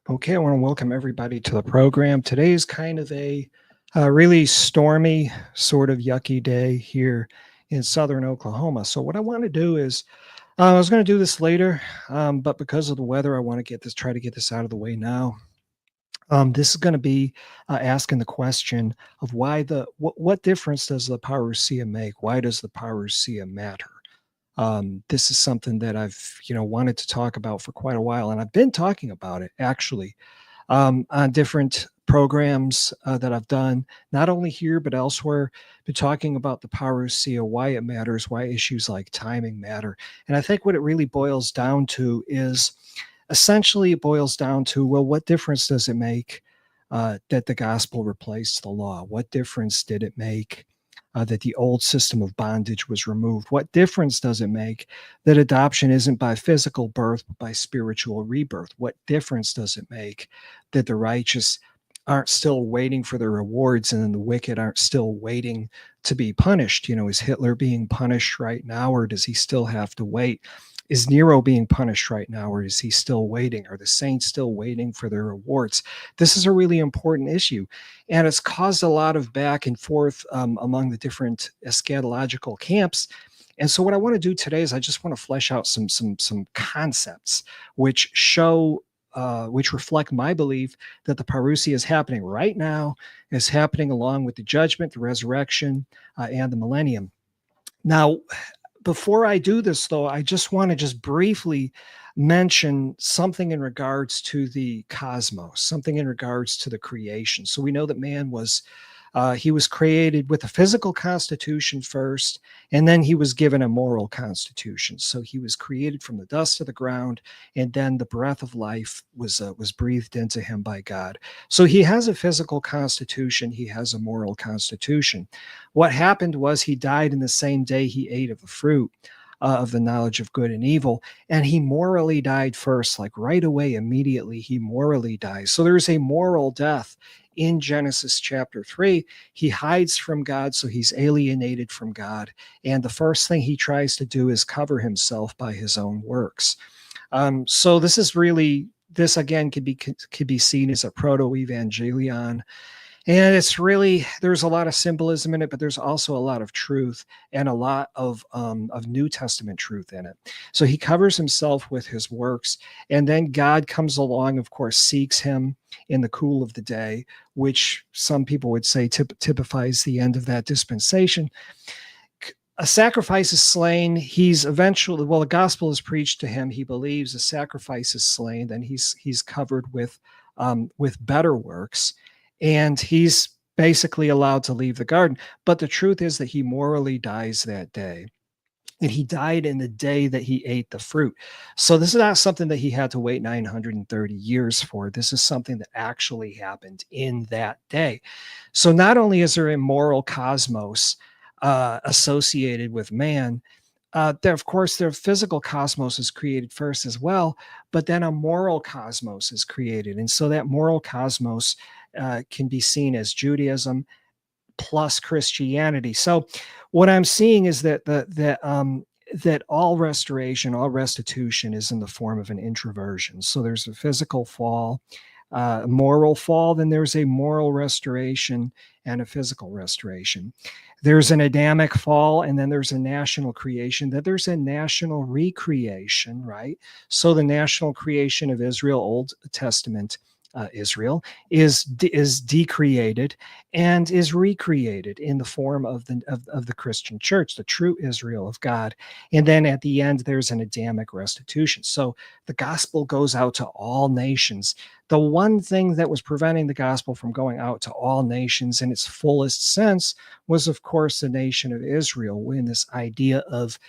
Okay, I want to welcome everybody to the program. Today is kind of a really stormy, sort of yucky day here in southern Oklahoma. So, what I want to do is, I was going to do this later, but because of the weather, I want to try to get this out of the way now. This is going to be asking the question of what difference does the parousia make? Why does the parousia matter? This is something that I've wanted to talk about for quite a while, and I've been talking about it actually on different programs that I've done, not only here but elsewhere. Been talking about the parousia, why it matters, why issues like timing matter, and I think what it really boils down to is essentially it boils down to, well, what difference does it make that the gospel replaced the law? What difference did it make that the old system of bondage was removed? What difference does it make that adoption isn't by physical birth, but by spiritual rebirth? What difference does it make that the righteous aren't still waiting for their rewards and then the wicked aren't still waiting to be punished? Is Hitler being punished right now, or does he still have to wait? Is Nero being punished right now, or is he still waiting? Are the saints still waiting for their rewards? This is a really important issue, and it's caused a lot of back and forth among the different eschatological camps. And so, what I want to do today is I just want to flesh out some concepts which show. Which reflect my belief that the parousia is happening right now, is happening along with the judgment, the resurrection, and the millennium. Now, before I do this, though, I just want to just briefly mention something in regards to the cosmos, something in regards to the creation. So we know that man he was created with a physical constitution first, and then he was given a moral constitution. So he was created from the dust of the ground, and then the breath of life was breathed into him by God. So he has a physical constitution, he has a moral constitution. What happened was he died in the same day he ate of the fruit of the knowledge of good and evil. And he morally died first, like right away, immediately, he morally dies. So there's a moral death in Genesis chapter 3. He hides from God, so he's alienated from God. And the first thing he tries to do is cover himself by his own works. So this again could be seen as a proto-evangelion, and it's really, there's a lot of symbolism in it, but there's also a lot of truth and a lot of New Testament truth in it. So he covers himself with his works, and then God comes along, of course, seeks him in the cool of the day, which some people would say typifies the end of that dispensation. A sacrifice is slain. He's eventually, well, the gospel is preached to him. He believes a sacrifice is slain. Then he's covered with better works, and he's basically allowed to leave the garden. But the truth is that he morally dies that day. And he died in the day that he ate the fruit. So this is not something that he had to wait 930 years for. This is something that actually happened in that day. So not only is there a moral cosmos associated with man, there, of course, their physical cosmos is created first as well, but then a moral cosmos is created. And so that moral cosmos can be seen as Judaism plus Christianity. So what I'm seeing is that all restoration, all restitution is in the form of an introversion. So there's a physical fall, a moral fall, then there's a moral restoration and a physical restoration. There's an Adamic fall, and then there's a national creation, then there's a national recreation, right? So the national creation of Israel, Old Testament Israel, is decreated and is recreated in the form of the Christian church, the true Israel of God. And then at the end, there's an Adamic restitution. So the gospel goes out to all nations. The one thing that was preventing the gospel from going out to all nations in its fullest sense was, of course, the nation of Israel, when this idea of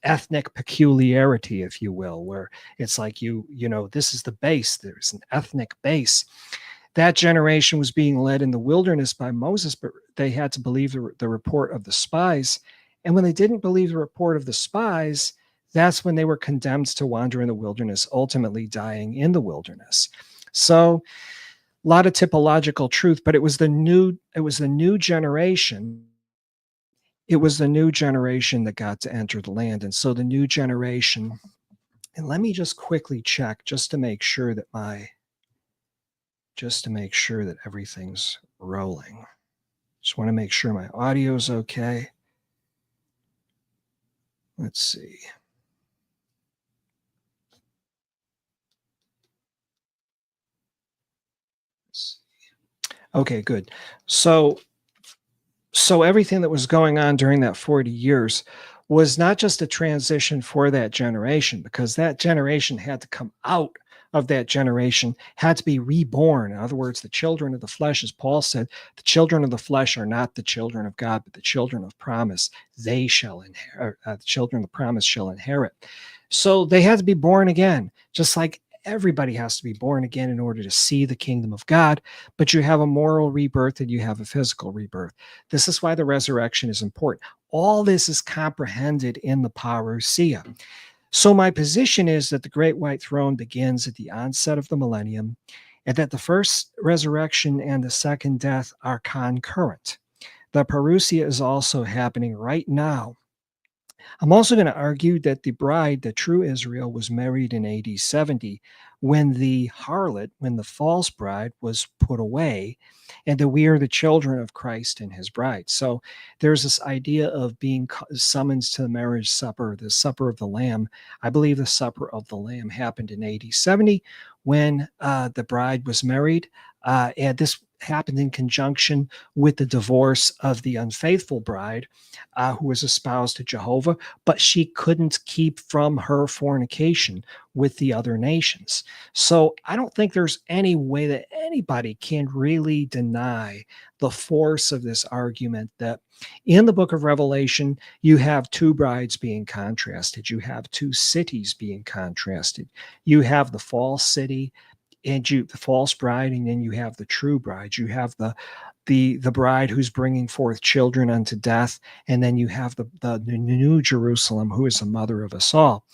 ethnic peculiarity, if you will, where it's like this is the base, there's an ethnic base. That generation was being led in the wilderness by Moses, but they had to believe the report of the spies. And when they didn't believe the report of the spies, that's when they were condemned to wander in the wilderness, ultimately dying in the wilderness. So a lot of typological truth, but it was the new generation. It was the new generation that got to enter the land. And so the new generation, and let me just quickly check just to make sure that my just to make sure that everything's rolling. Just want to make sure my audio's okay. Let's see. Okay, good. So everything that was going on during that 40 years was not just a transition for that generation, because that generation had to come out of that generation, had to be reborn. In other words, the children of the flesh, as Paul said, the children of the flesh are not the children of God, but the children of promise. They shall inherit, the children of the promise shall inherit. So they had to be born again, just like everybody has to be born again in order to see the kingdom of God. But you have a moral rebirth and you have a physical rebirth. This is why the resurrection is important. All this is comprehended in the parousia. So my position is that the great white throne begins at the onset of the millennium, and that the first resurrection and the second death are concurrent. The parousia is also happening right now. I'm also going to argue that the bride, the true Israel, was married in AD 70 when the harlot, when the false bride was put away, and that we are the children of Christ and his bride. So there's this idea of being summoned to the marriage supper, the supper of the Lamb. I believe the supper of the Lamb happened in AD 70 when the bride was married. And this happened in conjunction with the divorce of the unfaithful bride who was espoused to Jehovah, but she couldn't keep from her fornication with the other nations. So I don't think there's any way that anybody can really deny the force of this argument that in the book of Revelation, you have two brides being contrasted. You have two cities being contrasted. You have the false city and the false bride, and then you have the true bride. You have the bride who's bringing forth children unto death, and then you have the new Jerusalem, who is the mother of us all.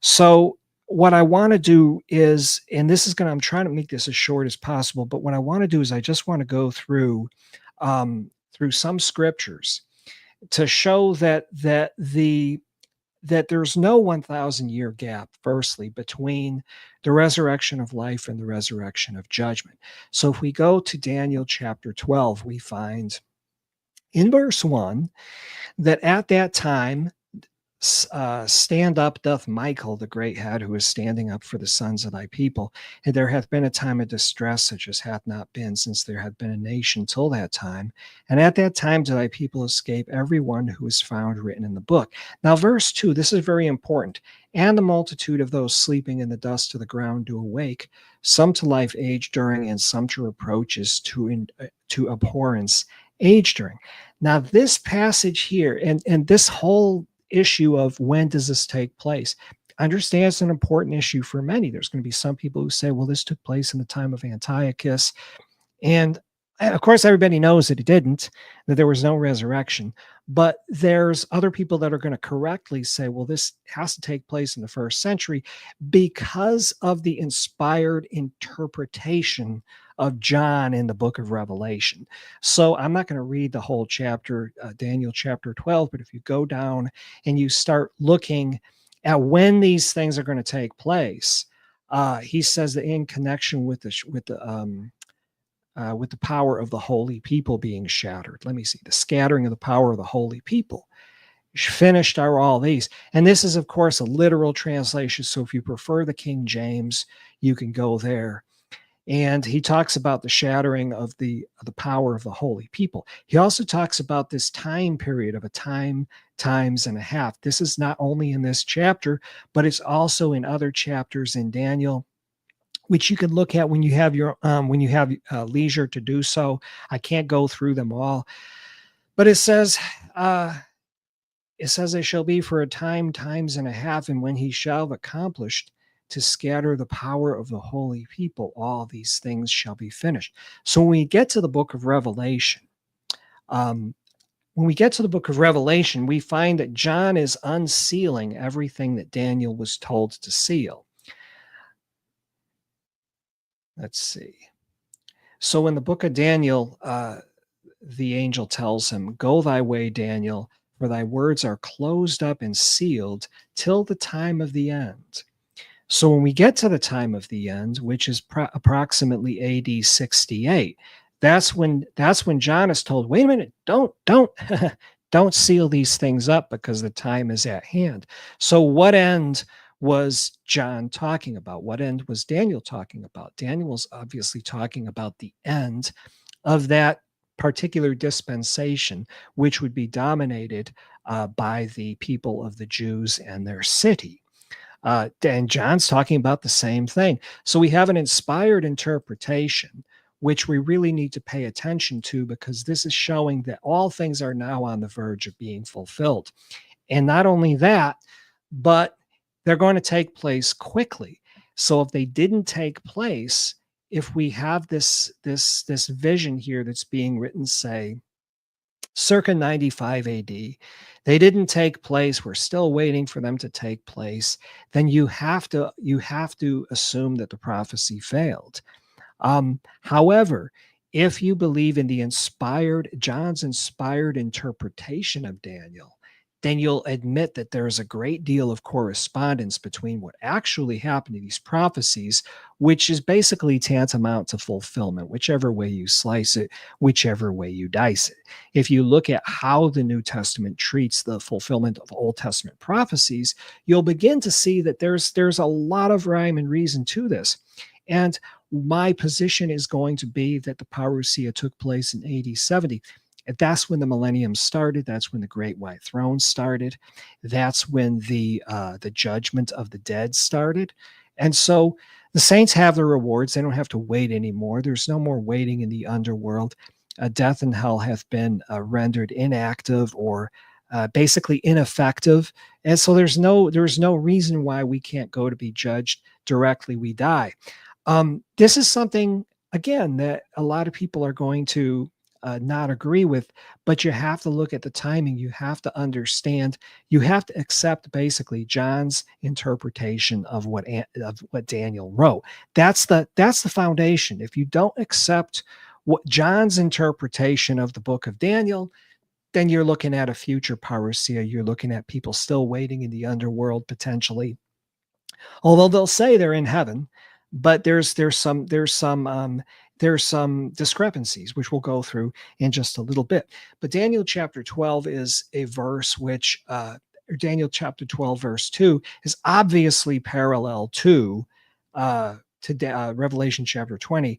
So what I want to do is, and this is I'm trying to make this as short as possible, but what I want to do is I just want to go through some scriptures to show that there's no 1,000-year gap, firstly, between the resurrection of life and the resurrection of judgment. So if we go to Daniel chapter 12, we find in verse 1 that at that time, stand up doth Michael, the great head, who is standing up for the sons of thy people. And there hath been a time of distress such as hath not been since there had been a nation till that time. And at that time did thy people escape, every one who is found written in the book. Now, verse 2, this is very important. And the multitude of those sleeping in the dust of the ground do awake, some to life age during, and some to reproaches, to abhorrence age during. Now, this passage here, and this whole issue of when does this take place, I understand it's an important issue for many. There's going to be some people who say, well, this took place in the time of Antiochus. And of course, everybody knows that it didn't, that there was no resurrection. But there's other people that are going to correctly say, well, this has to take place in the first century because of the inspired interpretation of John in the book of Revelation. So I'm not going to read the whole chapter, Daniel chapter 12, but if you go down and you start looking at when these things are going to take place, he says that in connection with the power of the holy people being shattered. Let me see. The scattering of the power of the holy people. Finished are all these. And this is, of course, a literal translation. So if you prefer the King James, you can go there. And he talks about the shattering of the power of the holy people. He also talks about this time period of a time, times and a half. This is not only in this chapter, but it's also in other chapters in Daniel, which you can look at when you have leisure to do so. I can't go through them all, but it says it shall be for a time, times and a half, and when he shall have accomplished to scatter the power of the holy people, all these things shall be finished. So when we get to the book of Revelation, we find that John is unsealing everything that Daniel was told to seal. Let's see. So in the book of Daniel, the angel tells him, go thy way, Daniel, for thy words are closed up and sealed till the time of the end. So when we get to the time of the end, which is approximately AD 68, that's when John is told, "Wait a minute, don't don't seal these things up because the time is at hand." So what end was John talking about? What end was Daniel talking about? Daniel was obviously talking about the end of that particular dispensation, which would be dominated by the people of the Jews and their city. And John's talking about the same thing. So we have an inspired interpretation, which we really need to pay attention to because this is showing that all things are now on the verge of being fulfilled. And not only that, but they're going to take place quickly. So if they didn't take place, if we have this vision here that's being written, say, circa 95 AD, they didn't take place, we're still waiting for them to take place, then you have to assume that the prophecy failed. However, if you believe in John's inspired interpretation of Daniel, then you'll admit that there is a great deal of correspondence between what actually happened to these prophecies, which is basically tantamount to fulfillment, whichever way you slice it, whichever way you dice it. If you look at how the New Testament treats the fulfillment of Old Testament prophecies, you'll begin to see that there's a lot of rhyme and reason to this. And my position is going to be that the Parousia took place in AD 70. That's when the millennium started. That's when the Great White Throne started. That's when the judgment of the dead started. And so the saints have their rewards. They don't have to wait anymore. There's no more waiting in the underworld. Death and hell have been rendered inactive or basically ineffective. And so there's no reason why we can't go to be judged directly we die. This is something, again, that a lot of people are going to not agree with, but you have to look at the timing. You have to understand. You have to accept basically John's interpretation of what Daniel wrote. That's the foundation. If you don't accept what John's interpretation of the book of Daniel, then you're looking at a future parousia. You're looking at people still waiting in the underworld potentially, although they'll say they're in heaven, but there's some discrepancies which we'll go through in just a little bit. But Daniel chapter 12 is a verse which Daniel chapter 12 verse 2 is obviously parallel to Revelation chapter 20.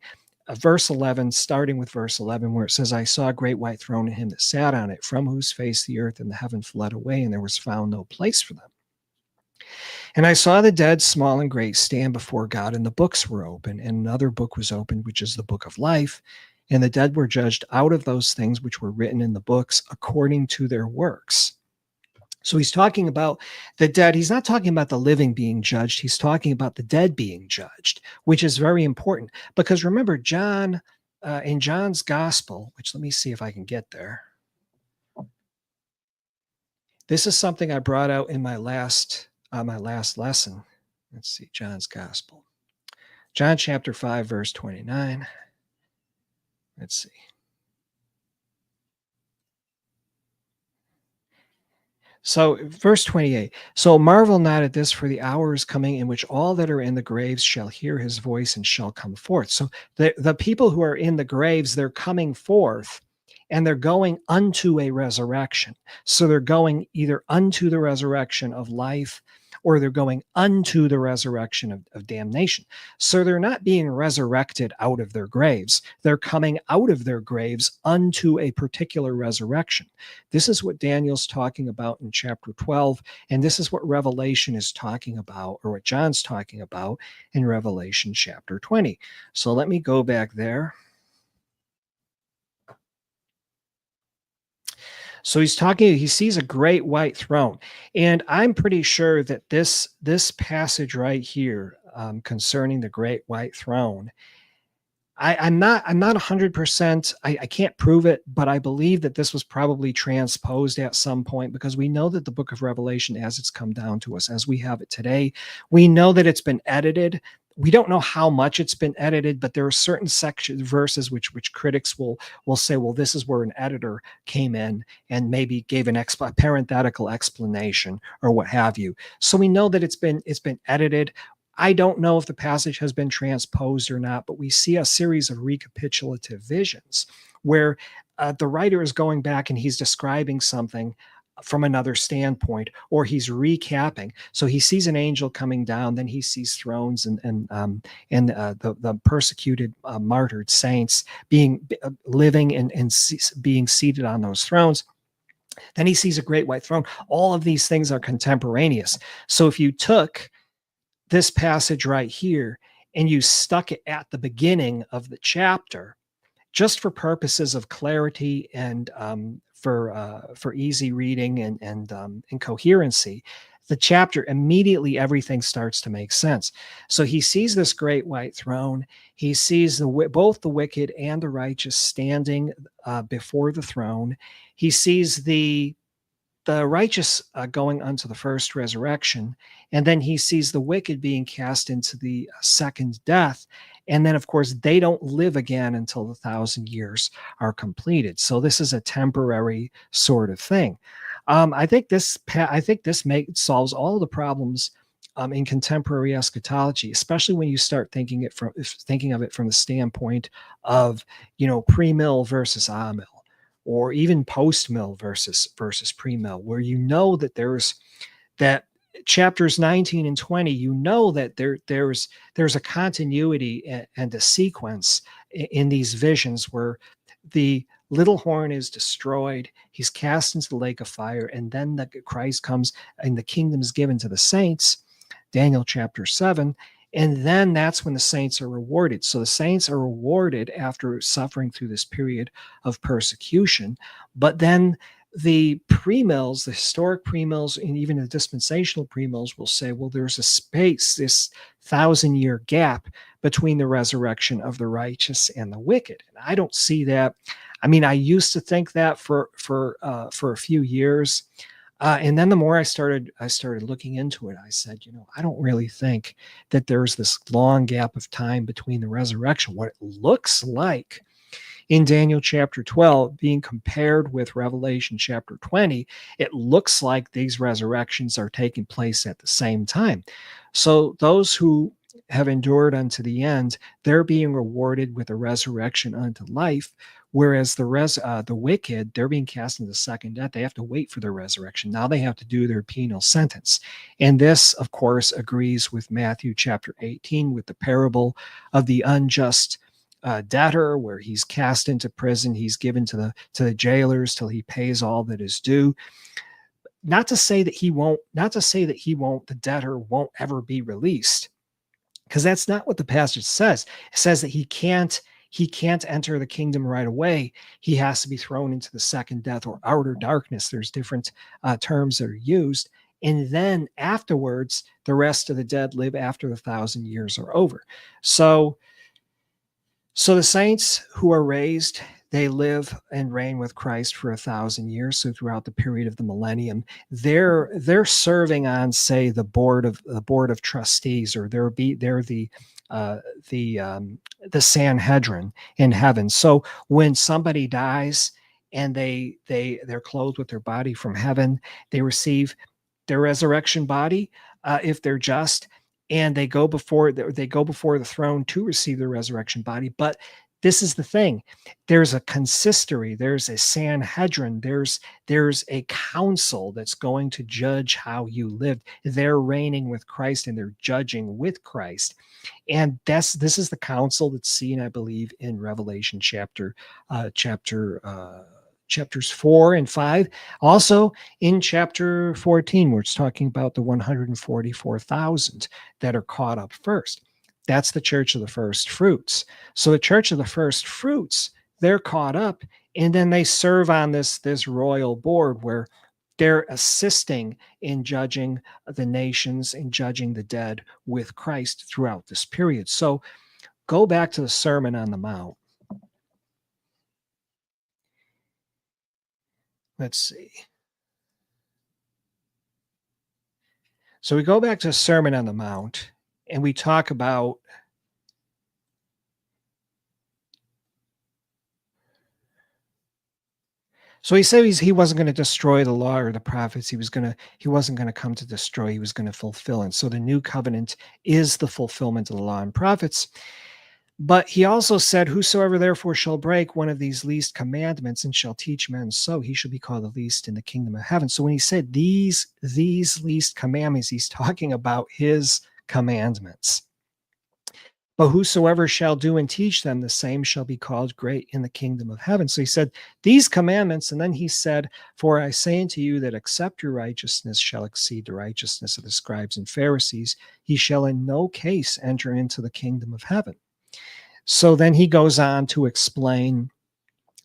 Verse 11, starting with verse 11, where it says, "I saw a great white throne and him that sat on it, from whose face the earth and the heaven fled away, and there was found no place for them. And I saw the dead, small and great, stand before God, and the books were open, and another book was opened, which is the book of life. And the dead were judged out of those things which were written in the books according to their works." So he's talking about the dead. He's not talking about the living being judged. He's talking about the dead being judged, which is very important. Because remember, John, in John's gospel, which let me see if I can get there. This is something I brought out in my last lesson. Let's see, John's gospel. John chapter 5, verse 29. Let's see. So, verse 28. "So marvel not at this, for the hour is coming in which all that are in the graves shall hear his voice and shall come forth." So the people who are in the graves, they're coming forth and they're going unto a resurrection. So they're going either unto the resurrection of life or they're going unto the resurrection of damnation. So they're not being resurrected out of their graves. They're coming out of their graves unto a particular resurrection. This is what Daniel's talking about in chapter 12, and this is what Revelation is talking about, or what John's talking about in Revelation chapter 20. So let me go back there. So he sees a great white throne. And I'm pretty sure that this passage right here, concerning the great white throne, I'm not 100%. I can't prove it, but I believe that this was probably transposed at some point, because we know that the book of Revelation, as it's come down to us, as we have it today, we know that it's been edited. We don't know how much it's been edited, but there are certain verses which critics will say, well, this is where an editor came in and maybe gave a parenthetical explanation or what have you. So we know that it's been edited. I don't know if the passage has been transposed or not, but we see a series of recapitulative visions where the writer is going back and he's describing something from another standpoint, or he's recapping. So he sees an angel coming down, then he sees thrones and the persecuted, martyred saints being living and being seated on those thrones. Then he sees a great white throne. All of these things are contemporaneous. So if you took this passage right here and you stuck it at the beginning of the chapter, just for purposes of clarity and for easy reading and coherency, the chapter immediately everything starts to make sense. So he sees this great white throne. He sees both the wicked and the righteous standing before the throne. He sees the righteous going unto the first resurrection, and then he sees the wicked being cast into the second death. And then, of course, they don't live again until the 1,000 years are completed. So this is a temporary sort of thing. I think this solves all the problems in contemporary eschatology, especially when you start thinking of it from the standpoint of pre-mill versus a-mill, or even post-mill versus pre-mill, where that there's that chapters 19 and 20, that there's a continuity and a sequence in these visions where the little horn is destroyed, he's cast into the lake of fire, and then Christ comes and the kingdom is given to the saints, Daniel chapter 7. And then that's when the saints are rewarded. So the saints are rewarded after suffering through this period of persecution. But then the pre-mills, the historic pre-mills, and even the dispensational pre-mills will say, well, there's a space, this 1,000-year gap between the resurrection of the righteous and the wicked. And I don't see that. I mean, I used to think that for a few years. And then the more I started looking into it, I said, I don't really think that there's this long gap of time between the resurrection. What it looks like in Daniel chapter 12 being compared with Revelation chapter 20, it looks like these resurrections are taking place at the same time. So those who have endured unto the end, they're being rewarded with a resurrection unto life. Whereas the wicked, they're being cast into the second death. They have to wait for their resurrection. Now they have to do their penal sentence. And this, of course, agrees with Matthew chapter 18, with the parable of the unjust debtor, where he's cast into prison. He's given to the jailers till he pays all that is due. Not to say that the debtor won't ever be released, because that's not what the passage says. It says that he can't enter the kingdom right away. He has to be thrown into the second death or outer darkness. There's different terms that are used. And then afterwards, the rest of the dead live after the 1,000 years are over. So the saints who are raised, they live and reign with Christ for 1,000 years. So throughout the period of the millennium, they're serving on, say, the board of trustees, or they're the Sanhedrin in heaven. So when somebody dies and they're clothed with their body from heaven, they receive their resurrection body if they're just, and they go before the throne to receive the resurrection body. But this is the thing: there's a consistory, there's a Sanhedrin, there's a council that's going to judge how you lived. They're reigning with Christ and they're judging with Christ. And this is the council that's seen, I believe, in Revelation chapters 4 and 5. Also in chapter 14, where it's talking about the 144,000 that are caught up first. That's the church of the first fruits. So the church of the first fruits, they're caught up, and then they serve on this royal board where they're assisting in judging the nations and judging the dead with Christ throughout this period. So go back to the Sermon on the Mount. Let's see. So we go back to the Sermon on the Mount and we talk about So he said he wasn't going to destroy the law or the prophets. He wasn't going to come to destroy. He was going to fulfill it. So the new covenant is the fulfillment of the law and prophets. But he also said, whosoever therefore shall break one of these least commandments and shall teach men so, he shall be called the least in the kingdom of heaven. So when he said these least commandments, he's talking about his commandments. But whosoever shall do and teach them, the same shall be called great in the kingdom of heaven. So he said, these commandments, and then he said, for I say unto you that except your righteousness shall exceed the righteousness of the scribes and Pharisees, he shall in no case enter into the kingdom of heaven. So then he goes on to explain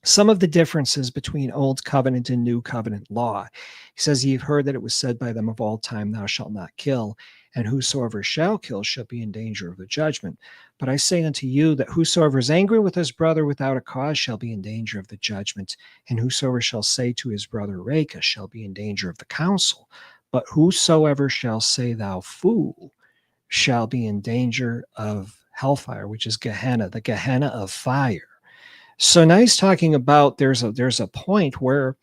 some of the differences between old covenant and new covenant law. He says, you've heard that it was said by them of all time, thou shalt not kill, and whosoever shall kill shall be in danger of the judgment. But I say unto you that whosoever is angry with his brother without a cause shall be in danger of the judgment, and whosoever shall say to his brother Raca shall be in danger of the council. But whosoever shall say thou fool shall be in danger of hellfire, which is Gehenna, the Gehenna of fire. So now he's talking about there's a point where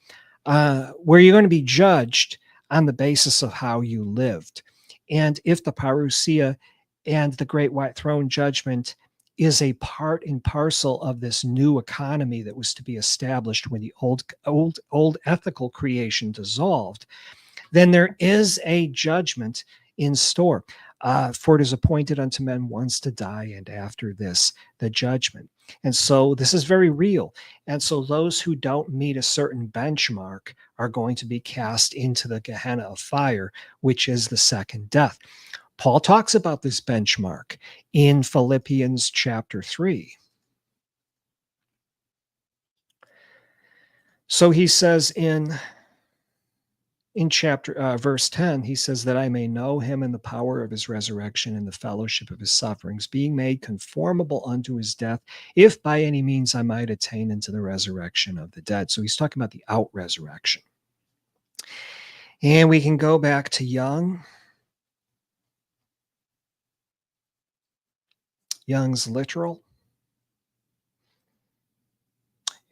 you're going to be judged on the basis of how you lived. And if the Parousia and the Great White Throne Judgment is a part and parcel of this new economy that was to be established when the old ethical creation dissolved, then there is a judgment in store. For it is appointed unto men once to die, and after this, the judgment. And so this is very real. And so those who don't meet a certain benchmark are going to be cast into the Gehenna of fire, which is the second death. Paul talks about this benchmark in Philippians chapter 3. So he says in chapter verse 10, he says that I may know him in the power of his resurrection and the fellowship of his sufferings, being made conformable unto his death, if by any means I might attain into the resurrection of the dead. So he's talking about the out resurrection. And we can go back to Young's literal.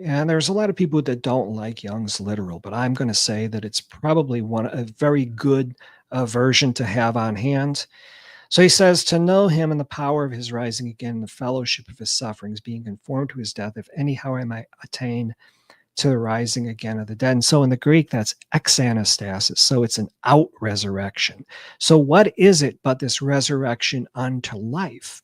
And there's a lot of people that don't like Young's literal, but I'm going to say that it's probably a very good version to have on hand. So he says, to know him and the power of his rising again, the fellowship of his sufferings, being conformed to his death, if anyhow I might attain to the rising again of the dead. And so in the Greek, that's exanastasis. So it's an out resurrection. So what is it but this resurrection unto life,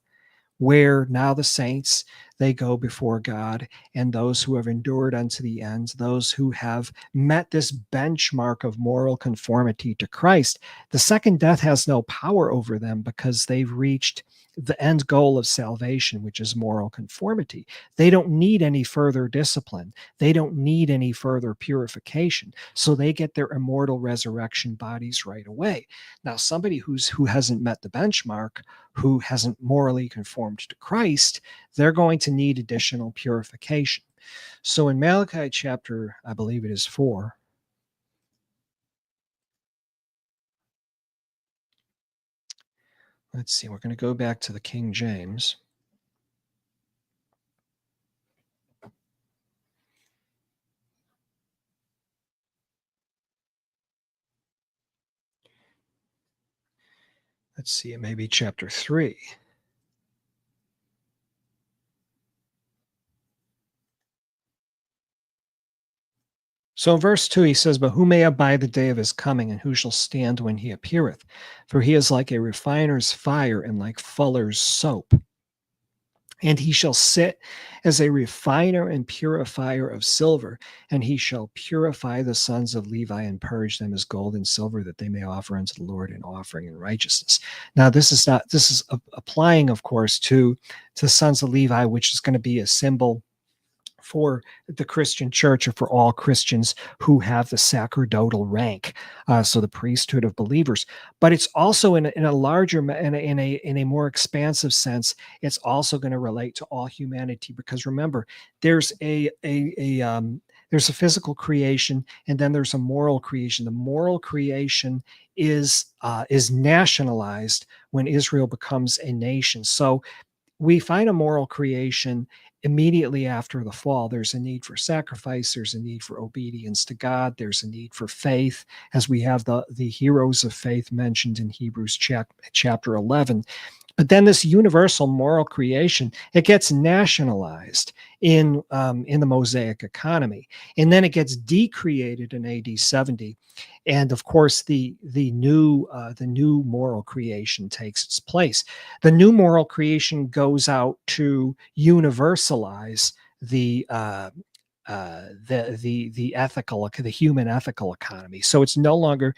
where now the saints, they go before God, and those who have endured unto the end, those who have met this benchmark of moral conformity to Christ, the second death has no power over them because they've reached the end goal of salvation, which is moral conformity. They don't need any further discipline. They don't need any further purification. So they get their immortal resurrection bodies right away. Now, somebody who hasn't met the benchmark, who hasn't morally conformed to Christ, they're going to need additional purification. So in Malachi chapter, I believe it is 4, let's see, we're going to go back to the King James. Let's see, it may be chapter 3. So in verse 2, he says, but who may abide the day of his coming, and who shall stand when he appeareth? For he is like a refiner's fire and like fuller's soap. And he shall sit as a refiner and purifier of silver, and he shall purify the sons of Levi and purge them as gold and silver, that they may offer unto the Lord an offering in righteousness. Now, this is applying, of course, to the sons of Levi, which is going to be a symbol for the Christian church, or for all Christians who have the sacerdotal rank, so the priesthood of believers. But it's also in a larger, in a more expansive sense, it's also going to relate to all humanity, because remember, there's there's a physical creation, and then there's a moral creation. The moral creation is nationalized when Israel becomes a nation. So we find a moral creation immediately after the fall, there's a need for sacrifice. There's a need for obedience to God. There's a need for faith, as we have the heroes of faith mentioned in Hebrews chapter 11. But then this universal moral creation, it gets nationalized in the Mosaic economy, and then it gets decreated in AD 70, and of course the new moral creation takes its place. The new moral creation goes out to universalize the human ethical economy. So it's no longer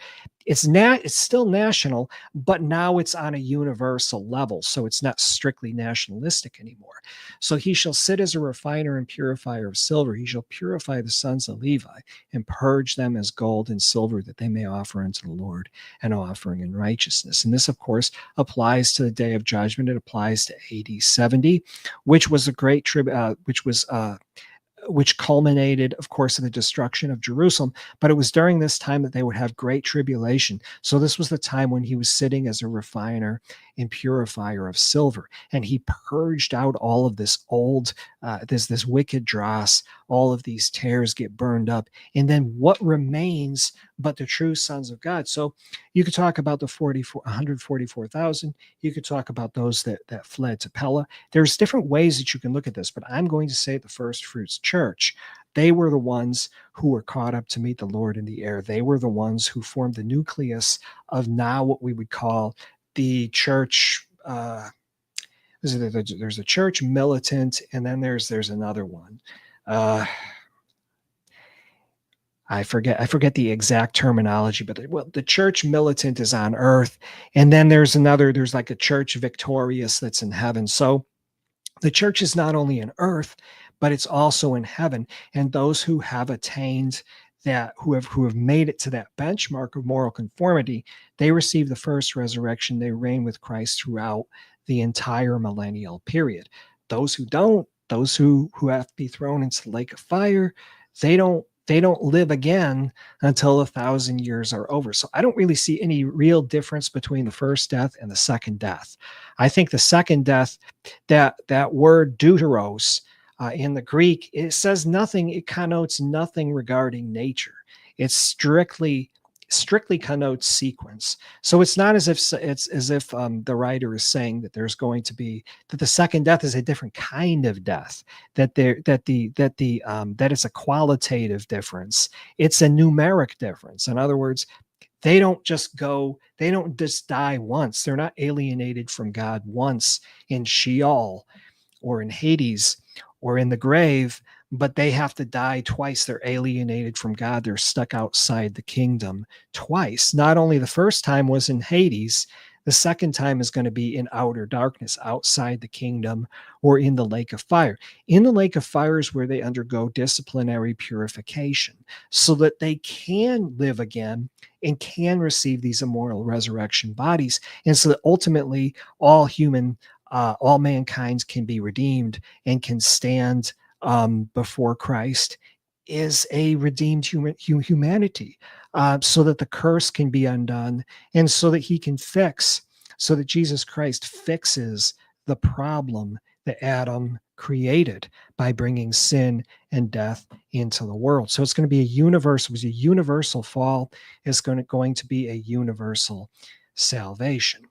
it's still national, but now it's on a universal level. So it's not strictly nationalistic anymore. So he shall sit as a refiner and purifier of silver. He shall purify the sons of Levi and purge them as gold and silver, that they may offer unto the Lord an offering in righteousness. And this, of course, applies to the day of judgment. It applies to AD 70, which was a great which culminated, of course, in the destruction of Jerusalem. But it was during this time that they would have great tribulation. So this was the time when he was sitting as a refiner and purifier of silver, and he purged out all of this old, this wicked dross. All of these tares get burned up, and then what remains but the true sons of God? So you could talk about the 144,000. You could talk about those that fled to Pella. There's different ways that you can look at this, but I'm going to say the first fruits church. They were the ones who were caught up to meet the Lord in the air. They were the ones who formed the nucleus of now what we would call the church. There's a church militant, and then there's another one. I forget the exact terminology, but the church militant is on earth, and then there's like a church victorious that's in heaven. So the church is not only in earth, but it's also in heaven. And those who have attained that, who have made it to that benchmark of moral conformity, they receive the first resurrection. They reign with Christ throughout the entire millennial period. Those who don't, those who have to be thrown into the lake of fire, they don't live again until 1,000 years are over. So I don't really see any real difference between the first death and the second death. I think the second death, that word deuteros in the Greek, it says nothing. It connotes nothing regarding nature. It's strictly connotes sequence. So it's not as if the writer is saying that there's going to be, that the second death is a different kind of death, that it's a qualitative difference. It's a numeric difference. In other words, they don't just die once. They're not alienated from God once in Sheol or in Hades or in the grave, but they have to die twice. They're alienated from God. They're stuck outside the kingdom twice. Not only the first time was in Hades, the second time is going to be in outer darkness, outside the kingdom, or in the lake of fire. In the lake of fire is where they undergo disciplinary purification so that they can live again and can receive these immortal resurrection bodies. And so that ultimately all mankind can be redeemed and can stand before Christ is a redeemed humanity, so that the curse can be undone, and so that so that Jesus Christ fixes the problem that Adam created by bringing sin and death into the world. So it's going to be it was a universal fall. It's going to be a universal salvation.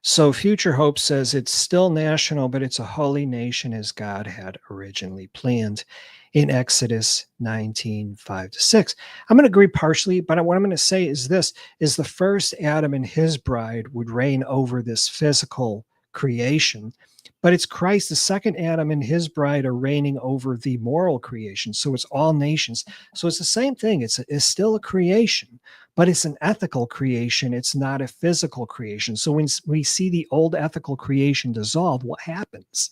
So Future Hope says it's still national, but it's a holy nation as God had originally planned in Exodus 19:5-6. I'm going to agree partially, but what I'm going to say is this, is the first Adam and his bride would reign over this physical creation, but it's Christ, the second Adam and his bride are reigning over the moral creation. So it's all nations. So it's the same thing. It's still a creation, but it's an ethical creation. It's not a physical creation. So when we see the old ethical creation dissolve, what happens?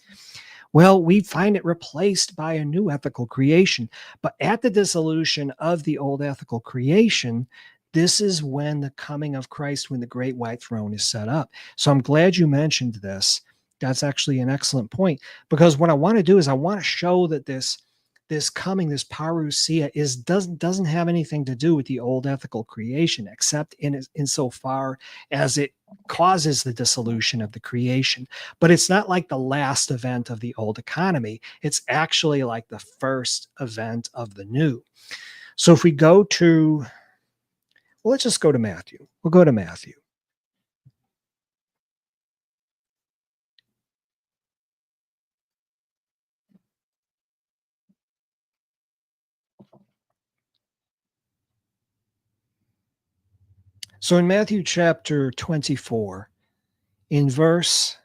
Well, we find it replaced by a new ethical creation. But at the dissolution of the old ethical creation, this is when the coming of Christ, when the great white throne is set up. So I'm glad you mentioned this. That's actually an excellent point, because what I want to do is I want to show that this this coming, this parousia, doesn't have anything to do with the old ethical creation, except insofar as it causes the dissolution of the creation. But it's not like the last event of the old economy. It's actually like the first event of the new. So if we go to, well, let's just go to Matthew. We'll go to Matthew. So in Matthew chapter 24, in verse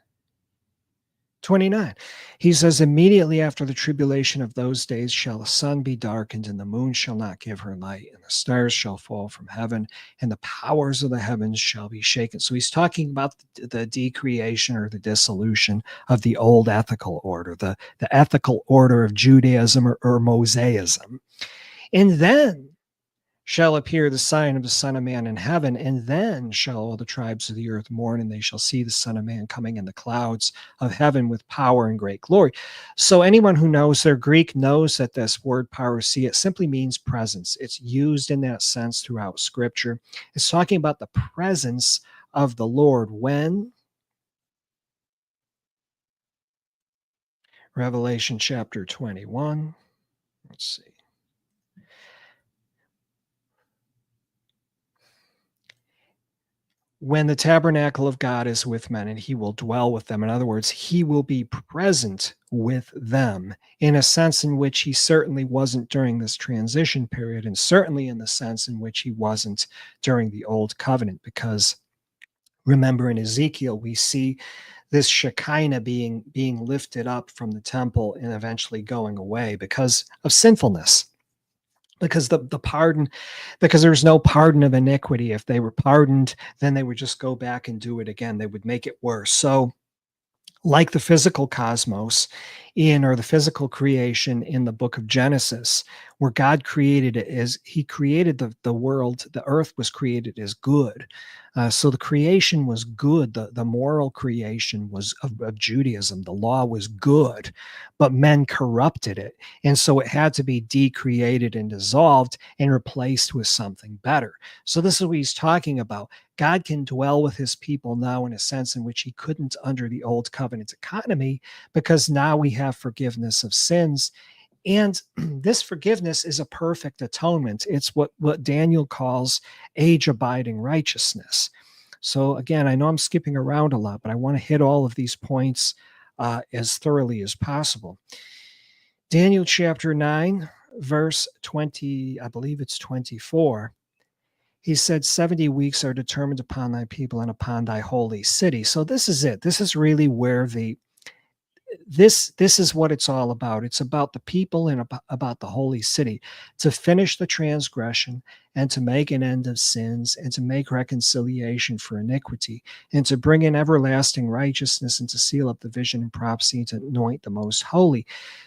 29, he says, immediately after the tribulation of those days shall the sun be darkened, and the moon shall not give her light, and the stars shall fall from heaven, and the powers of the heavens shall be shaken. So he's talking about the decreation or the dissolution of the old ethical order, the ethical order of Judaism or Mosaism. And then shall appear the sign of the Son of Man in heaven, and then shall all the tribes of the earth mourn, and they shall see the Son of Man coming in the clouds of heaven with power and great glory. So anyone who knows their Greek knows that this word parousia, it simply means presence. It's used in that sense throughout Scripture. It's talking about the presence of the Lord when? Revelation chapter 21. Let's see. When the tabernacle of God is with men and he will dwell with them. In other words, he will be present with them in a sense in which he certainly wasn't during this transition period, and certainly in the sense in which he wasn't during the old covenant. Because remember, in Ezekiel, we see this Shekinah being lifted up from the temple and eventually going away because of sinfulness. Because the pardon, because there's no pardon of iniquity. If they were pardoned, then they would just go back and do it again. They would make it worse. So like the physical cosmos or the physical creation in the book of Genesis, where God created it as he created the world, the earth was created as good. So the creation was good. The moral creation was of Judaism. The law was good, but men corrupted it. And so it had to be decreated and dissolved and replaced with something better. So this is what he's talking about. God can dwell with his people now in a sense in which he couldn't under the old covenant economy, because now we have forgiveness of sins. And this forgiveness is a perfect atonement. It's what Daniel calls age-abiding righteousness. So again, I know I'm skipping around a lot, but I want to hit all of these points as thoroughly as possible. Daniel chapter 9, verse 20, I believe it's 24. He said, 70 weeks are determined upon thy people and upon thy holy city. So this is it. This is really where this is what it's all about. It's about the people and about the holy city, to finish the transgression and to make an end of sins and to make reconciliation for iniquity and to bring in everlasting righteousness and to seal up the vision and prophecy and to anoint the most holy.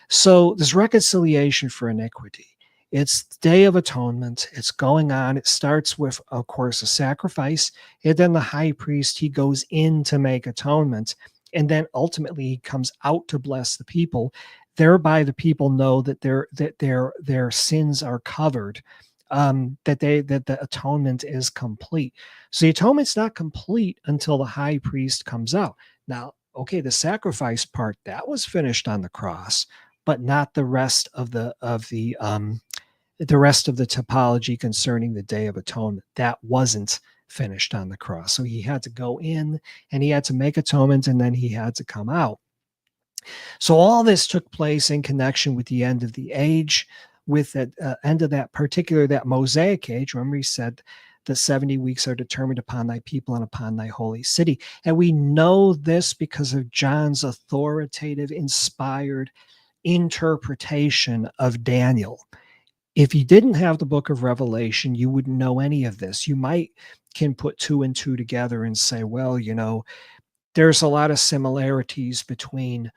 So there's reconciliation for iniquity. It's the Day of Atonement. It's going on. It starts with, of course, a sacrifice. And then the high priest, he goes in to make atonement. And then ultimately he comes out to bless the people. Thereby the people know that their sins are covered, that the atonement is complete. So the atonement's not complete until the high priest comes out. Now, okay, the sacrifice part, that was finished on the cross, but not the rest of the rest of the topology concerning the Day of Atonement. That wasn't finished on the cross. So he had to go in and he had to make atonement, and then he had to come out. So all this took place in connection with the end of the age, with that end of that Mosaic age. Remember, he said the 70 weeks are determined upon thy people and upon thy holy city. And we know this because of John's authoritative, inspired interpretation of Daniel. If you didn't have the book of Revelation, you wouldn't know any of this. You can put two and two together and say, well, there's a lot of similarities between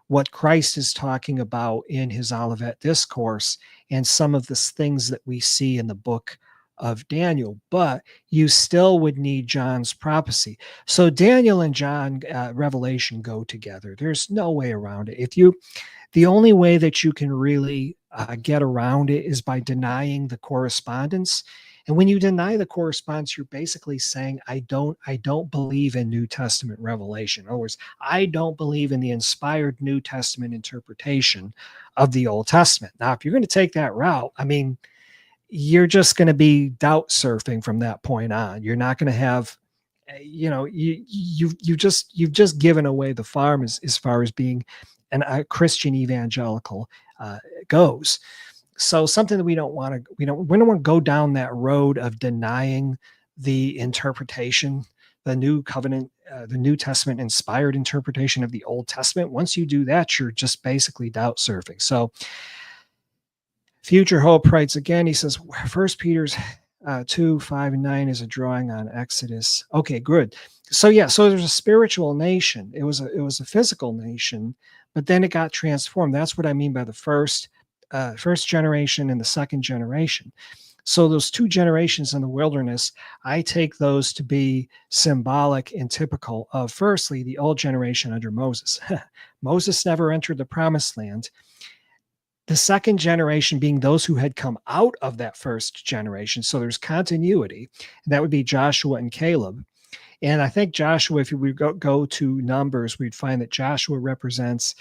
what Christ is talking about in his Olivet Discourse and some of the things that we see in the book of Daniel, but you still would need John's prophecy. So Daniel and John Revelation go together. There's no way around it. The only way that you can really get around it is by denying the correspondence. And when you deny the correspondence, you're basically saying, I don't believe in New Testament revelation. In other words, I don't believe in the inspired New Testament interpretation of the Old Testament. Now, if you're going to take that route, I mean, you're just going to be doubt surfing from that point on. You're not going to have, you've just given away the farm as far as being a Christian evangelical goes. So something that we don't want to go down that road of denying the interpretation, the new covenant, the New Testament inspired interpretation of the Old Testament. Once you do that, you're just basically doubt surfing. So Future Hope writes again, he says, First Peter's 2, 5, and 9 is a drawing on Exodus. Okay, good. So yeah, so there's a spiritual nation. It was a physical nation, but then it got transformed. That's what I mean by the first generation and the second generation. So those two generations in the wilderness, I take those to be symbolic and typical of, firstly, the old generation under Moses. Moses never entered the promised land. The second generation being those who had come out of that first generation. So there's continuity. And that would be Joshua and Caleb. And I think Joshua, if we go to Numbers, we'd find that Joshua represents,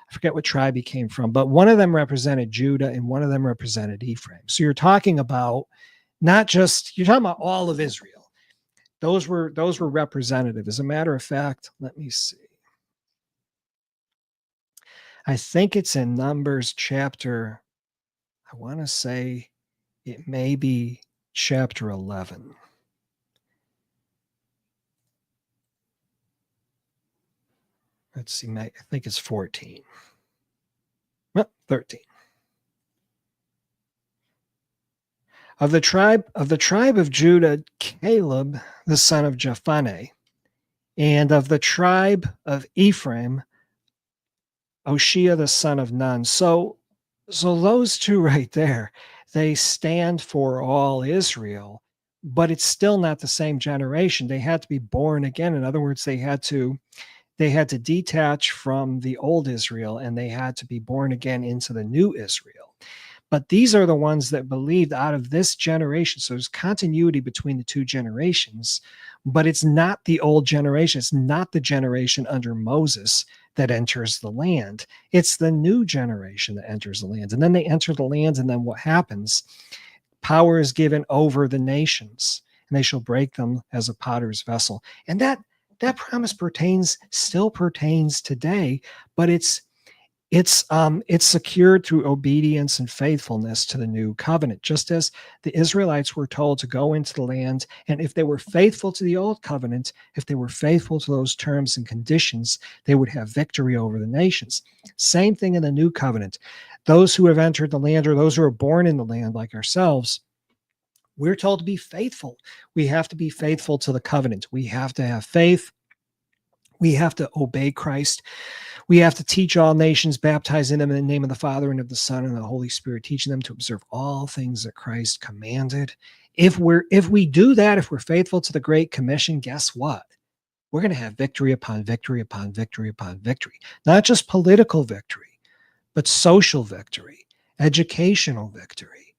I forget what tribe he came from, but one of them represented Judah and one of them represented Ephraim. So you're talking about you're talking about all of Israel. Those were representative. As a matter of fact, let me see. I think it's in Numbers chapter, I want to say it may be chapter 11. Let's see, I think it's 14. Well, 13. Of the tribe of Judah, Caleb, the son of Jephunneh, and of the tribe of Ephraim, Hoshea, the son of Nun. So those two right there, they stand for all Israel, but it's still not the same generation. They had to be born again. In other words, they had to detach from the old Israel and they had to be born again into the new Israel. But these are the ones that believed out of this generation. So there's continuity between the two generations, but it's not the old generation. It's not the generation under Moses that enters the land. It's the new generation that enters the land. And then they enter the land, and then what happens? Power is given over the nations, and they shall break them as a potter's vessel. And that promise still pertains today, but it's secured through obedience and faithfulness to the new covenant, just as the Israelites were told to go into the land. And if they were faithful to the old covenant, if they were faithful to those terms and conditions, they would have victory over the nations. Same thing in the new covenant. Those who have entered the land, or those who are born in the land like ourselves, we're told to be faithful. We have to be faithful to the covenant. We have to have faith. We have to obey Christ. We have to teach all nations, baptizing them in the name of the Father and of the Son and the Holy Spirit, teaching them to observe all things that Christ commanded. If we do that, if we're faithful to the Great Commission, guess what? We're going to have victory upon victory upon victory upon victory. Not just political victory, but social victory, educational victory,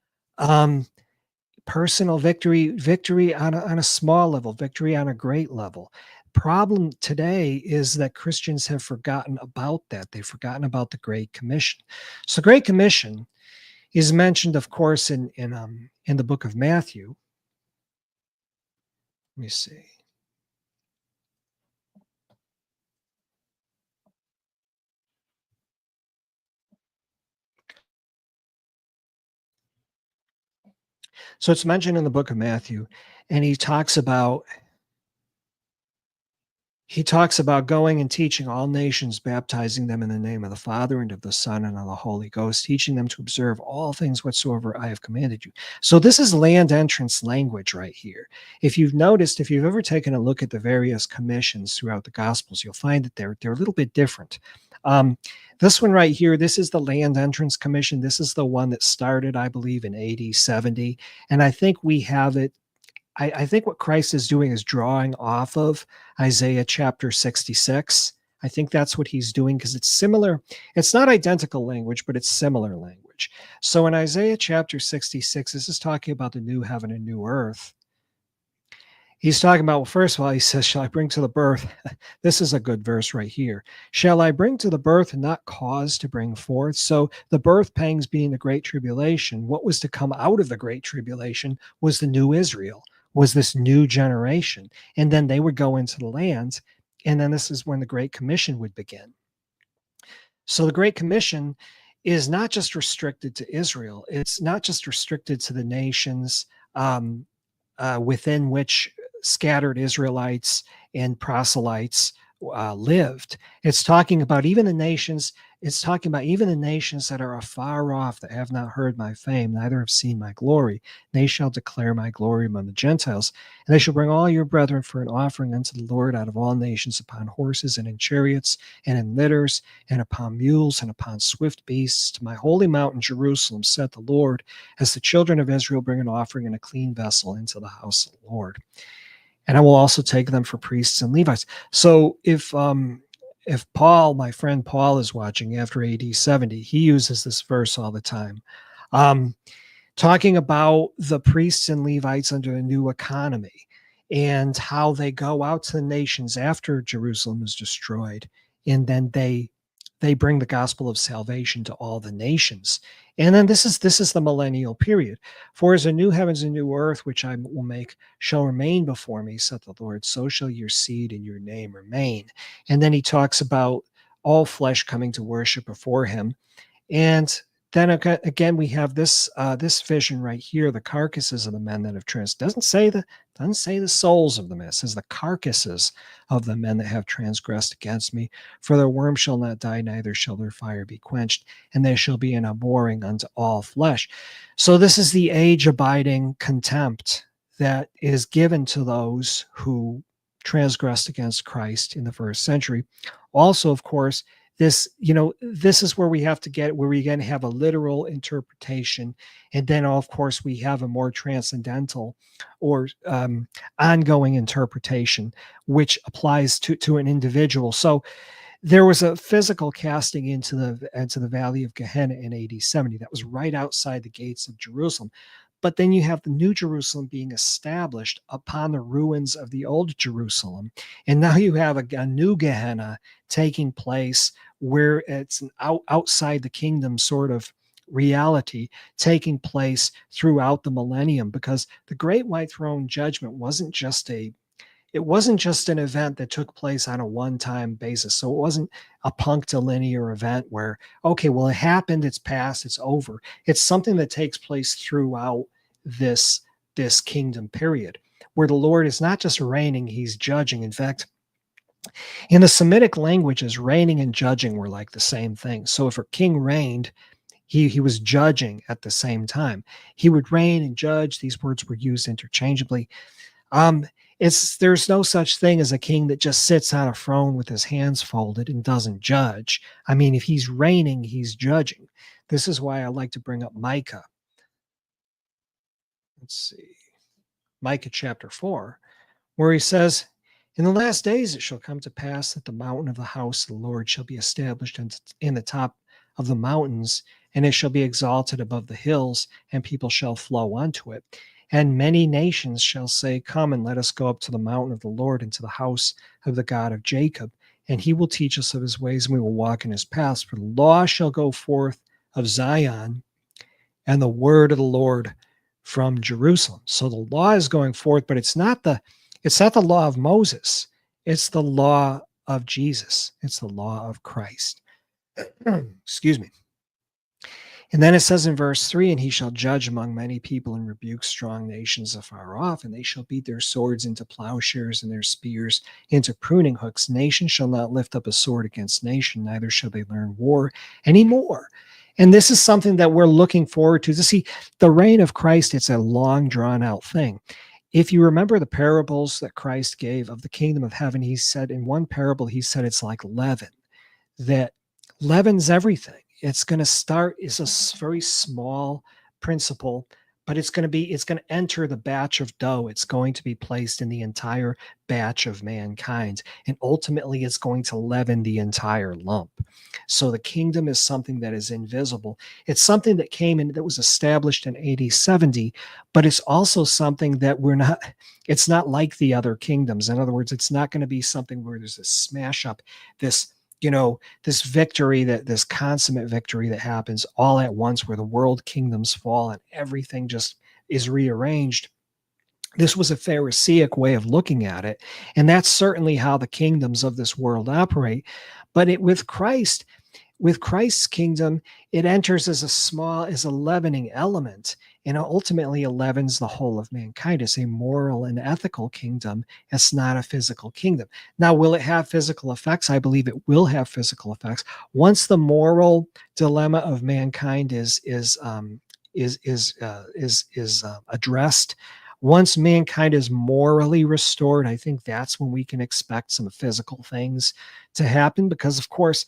personal victory on a small level, victory on a great level. Problem today is that Christians have forgotten about that. They've forgotten about the Great Commission. So the Great Commission is mentioned, of course, in the book of Matthew. Let me see. So it's mentioned in the book of Matthew, and he talks about going and teaching all nations, baptizing them in the name of the Father and of the Son and of the Holy Ghost, teaching them to observe all things whatsoever I have commanded you. So this is land entrance language right here. If you've noticed, if you've ever taken a look at the various commissions throughout the Gospels, you'll find that they're a little bit different. This one right here, this is the land entrance commission. This is the one that started, I believe, in AD 70. And I think we have it. I think what Christ is doing is drawing off of Isaiah chapter 66. I think that's what he's doing because it's similar. It's not identical language, but it's similar language. language. So in Isaiah chapter 66, this is talking about the new heaven and new earth. He's talking about, well, first of all, he says, shall I bring to the birth? This is a good verse right here. Shall I bring to the birth and not cause to bring forth? So the birth pangs being the great tribulation, what was to come out of the great tribulation was the new Israel, was this new generation. And then they would go into the land. And then this is when the Great Commission would begin. So the Great Commission is not just restricted to Israel. It's not just restricted to the nations within which scattered Israelites and proselytes lived. It's talking about even the nations. It's talking about even the nations that are afar off, that have not heard my fame, neither have seen my glory. They shall declare my glory among the Gentiles. And they shall bring all your brethren for an offering unto the Lord out of all nations, upon horses and in chariots and in litters and upon mules and upon swift beasts, to my holy mountain Jerusalem, saith the Lord, as the children of Israel bring an offering in a clean vessel into the house of the Lord. And I will also take them for priests and Levites. So if Paul, my friend Paul, is watching after AD 70, he uses this verse all the time, talking about the priests and Levites under a new economy and how they go out to the nations after Jerusalem is destroyed, and then they bring the gospel of salvation to all the nations. And then this is the millennial period. For as a new heavens and new earth, which I will make, shall remain before me, saith the Lord, so shall your seed and your name remain. And then he talks about all flesh coming to worship before him. And then again, we have this vision right here: the carcasses of the men that have doesn't say the souls of them. It says the carcasses of the men that have transgressed against me. For their worm shall not die, neither shall their fire be quenched, and they shall be an abhorring unto all flesh. So this is the age-abiding contempt that is given to those who transgressed against Christ in the first century. Also, of course, this is where we have to get, where we again have a literal interpretation, and then of course we have a more transcendental or ongoing interpretation which applies to an individual. So there was a physical casting into the valley of Gehenna in AD 70 that was right outside the gates of Jerusalem. But then you have the New Jerusalem being established upon the ruins of the old Jerusalem. And now you have a new Gehenna taking place where it's an outside the kingdom sort of reality taking place throughout the millennium, because the Great White Throne Judgment wasn't just an event that took place on a one-time basis. So it wasn't a punctilinear event where, okay, well, it happened, it's past, it's over. It's something that takes place throughout this kingdom period, where the Lord is not just reigning, he's judging. In fact, in the Semitic languages, reigning and judging were like the same thing. So if a king reigned, he was judging at the same time. He would reign and judge. These words were used interchangeably. There's no such thing as a king that just sits on a throne with his hands folded and doesn't judge. I mean, if he's reigning, he's judging. This is why I like to bring up Micah. Let's see. Micah chapter 4, where he says, in the last days it shall come to pass that the mountain of the house of the Lord shall be established in the top of the mountains, and it shall be exalted above the hills, and people shall flow unto it. And many nations shall say, come and let us go up to the mountain of the Lord, and to the house of the God of Jacob. And he will teach us of his ways, and we will walk in his paths. For the law shall go forth of Zion, and the word of the Lord from Jerusalem. So the law is going forth, but it's not the law of Moses. It's the law of Jesus. It's the law of Christ. Excuse me. And then it says in verse 3, and he shall judge among many people and rebuke strong nations afar off, and they shall beat their swords into plowshares and their spears into pruning hooks. Nation shall not lift up a sword against nation, neither shall they learn war anymore. And this is something that we're looking forward to see, the reign of Christ. It's a long drawn out thing. If you remember the parables that Christ gave of the kingdom of heaven, he said in one parable, he said it's like leaven, that leavens everything. It's going to start as a very small principle, but it's going to enter the batch of dough. It's going to be placed in the entire batch of mankind, and ultimately it's going to leaven the entire lump. So the kingdom is something that is invisible. It's something that came in, that was established in AD 70, but it's also something that it's not like the other kingdoms. In other words, it's not going to be something where there's this smash up, this this victory, that this consummate victory that happens all at once, where the world kingdoms fall and everything just is rearranged. This was a Pharisaic way of looking at it, and that's certainly how the kingdoms of this world operate. But with Christ's kingdom, it enters as a leavening element, and ultimately leavens the whole of mankind. It's a moral and ethical kingdom. It's not a physical kingdom. Now, will it have physical effects? I believe it will have physical effects once the moral dilemma of mankind is addressed. Once mankind is morally restored, I think that's when we can expect some physical things to happen, because, of course,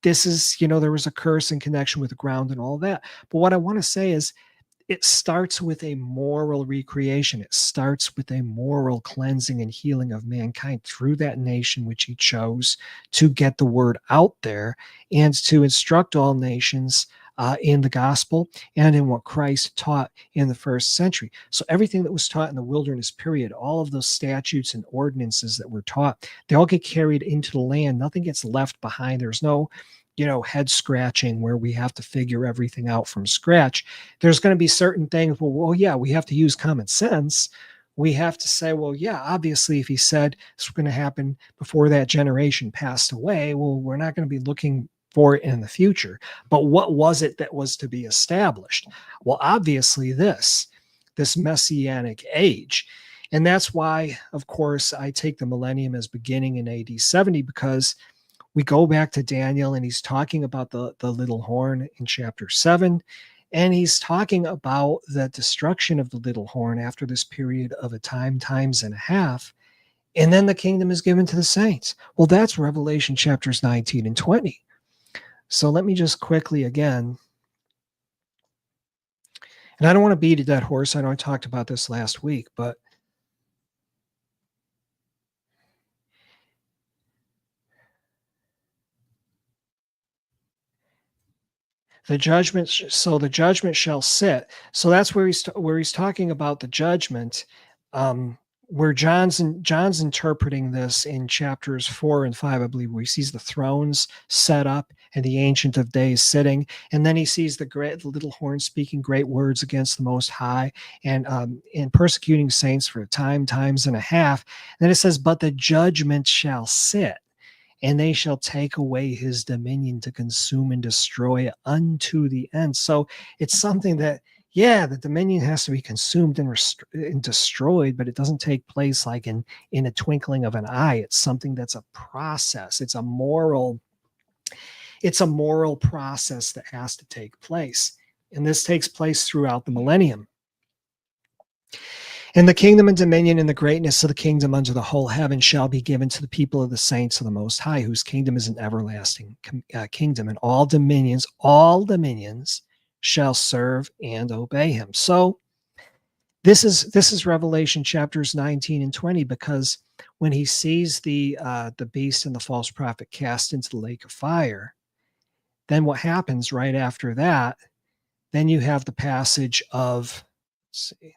this is, there was a curse in connection with the ground and all that. But what I want to say is, it starts with a moral recreation. It starts with a moral cleansing and healing of mankind through that nation which he chose to get the word out there and to instruct all nations in the gospel and in what Christ taught in the first century. So everything that was taught in the wilderness period, all of those statutes and ordinances that were taught, they all get carried into the land. Nothing gets left behind. There's no head scratching where we have to figure everything out from scratch. There's going to be certain things, well, yeah, we have to use common sense. We have to say, well, yeah, obviously, if he said this was going to happen before that generation passed away, well, we're not going to be looking for it in the future. But what was it that was to be established? Well, obviously, this messianic age. And that's why, of course, I take the millennium as beginning in AD 70, because we go back to Daniel, and he's talking about the little horn in chapter 7, and he's talking about the destruction of the little horn after this period of times and a half, and then the kingdom is given to the saints. Well, that's Revelation chapters 19 and 20. So let me just quickly again, and I don't want to beat a dead horse. I know I talked about this last week, but the judgment shall sit. So that's where he's talking about the judgment, where John's interpreting this in chapters 4 and 5, I believe, where he sees the thrones set up and the Ancient of Days sitting, and then he sees the little horn speaking great words against the Most High, and persecuting saints for times and a half. And then it says, but the judgment shall sit, and they shall take away his dominion to consume and destroy unto the end. So it's something that, yeah, the dominion has to be consumed and destroyed, but it doesn't take place like in a twinkling of an eye. It's something that's a process. It's a moral process that has to take place. And this takes place throughout the millennium. And the kingdom and dominion and the greatness of the kingdom under the whole heaven shall be given to the people of the saints of the Most High, whose kingdom is an everlasting kingdom, and all dominions shall serve and obey him. So this is Revelation chapters 19 and 20, because when he sees the beast and the false prophet cast into the lake of fire, then what happens right after that? Then you have the passage of, let's see,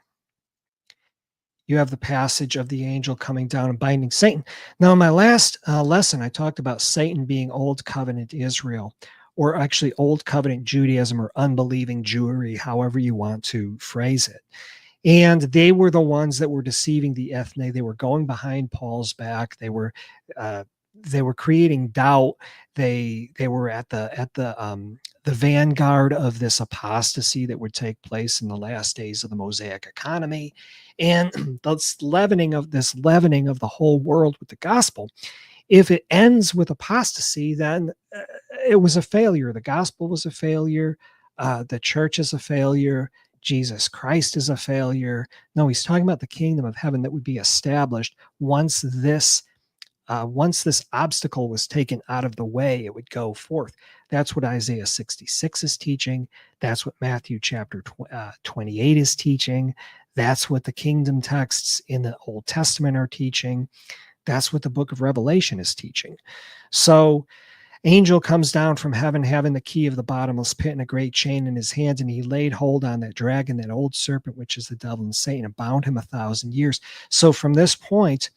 you have the passage of the angel coming down and binding Satan. Now, in my last lesson, I talked about Satan being Old Covenant Israel, or actually Old Covenant Judaism, or unbelieving Jewry, however you want to phrase it. And they were the ones that were deceiving the ethne. They were going behind Paul's back. They were creating doubt. They were at the vanguard of this apostasy that would take place in the last days of the Mosaic economy, and this leavening of the whole world with the gospel. If it ends with apostasy, then it was a failure. The gospel was a failure. The church is a failure. Jesus Christ is a failure. No, he's talking about the kingdom of heaven that would be established once this once this obstacle was taken out of the way, it would go forth. That's what Isaiah 66 is teaching. That's what Matthew chapter 28 is teaching. That's what the kingdom texts in the Old Testament are teaching. That's what the book of Revelation is teaching. So, angel comes down from heaven having the key of the bottomless pit and a great chain in his hand, and he laid hold on that dragon, that old serpent, which is the devil and Satan, and bound him 1,000 years. So from this point,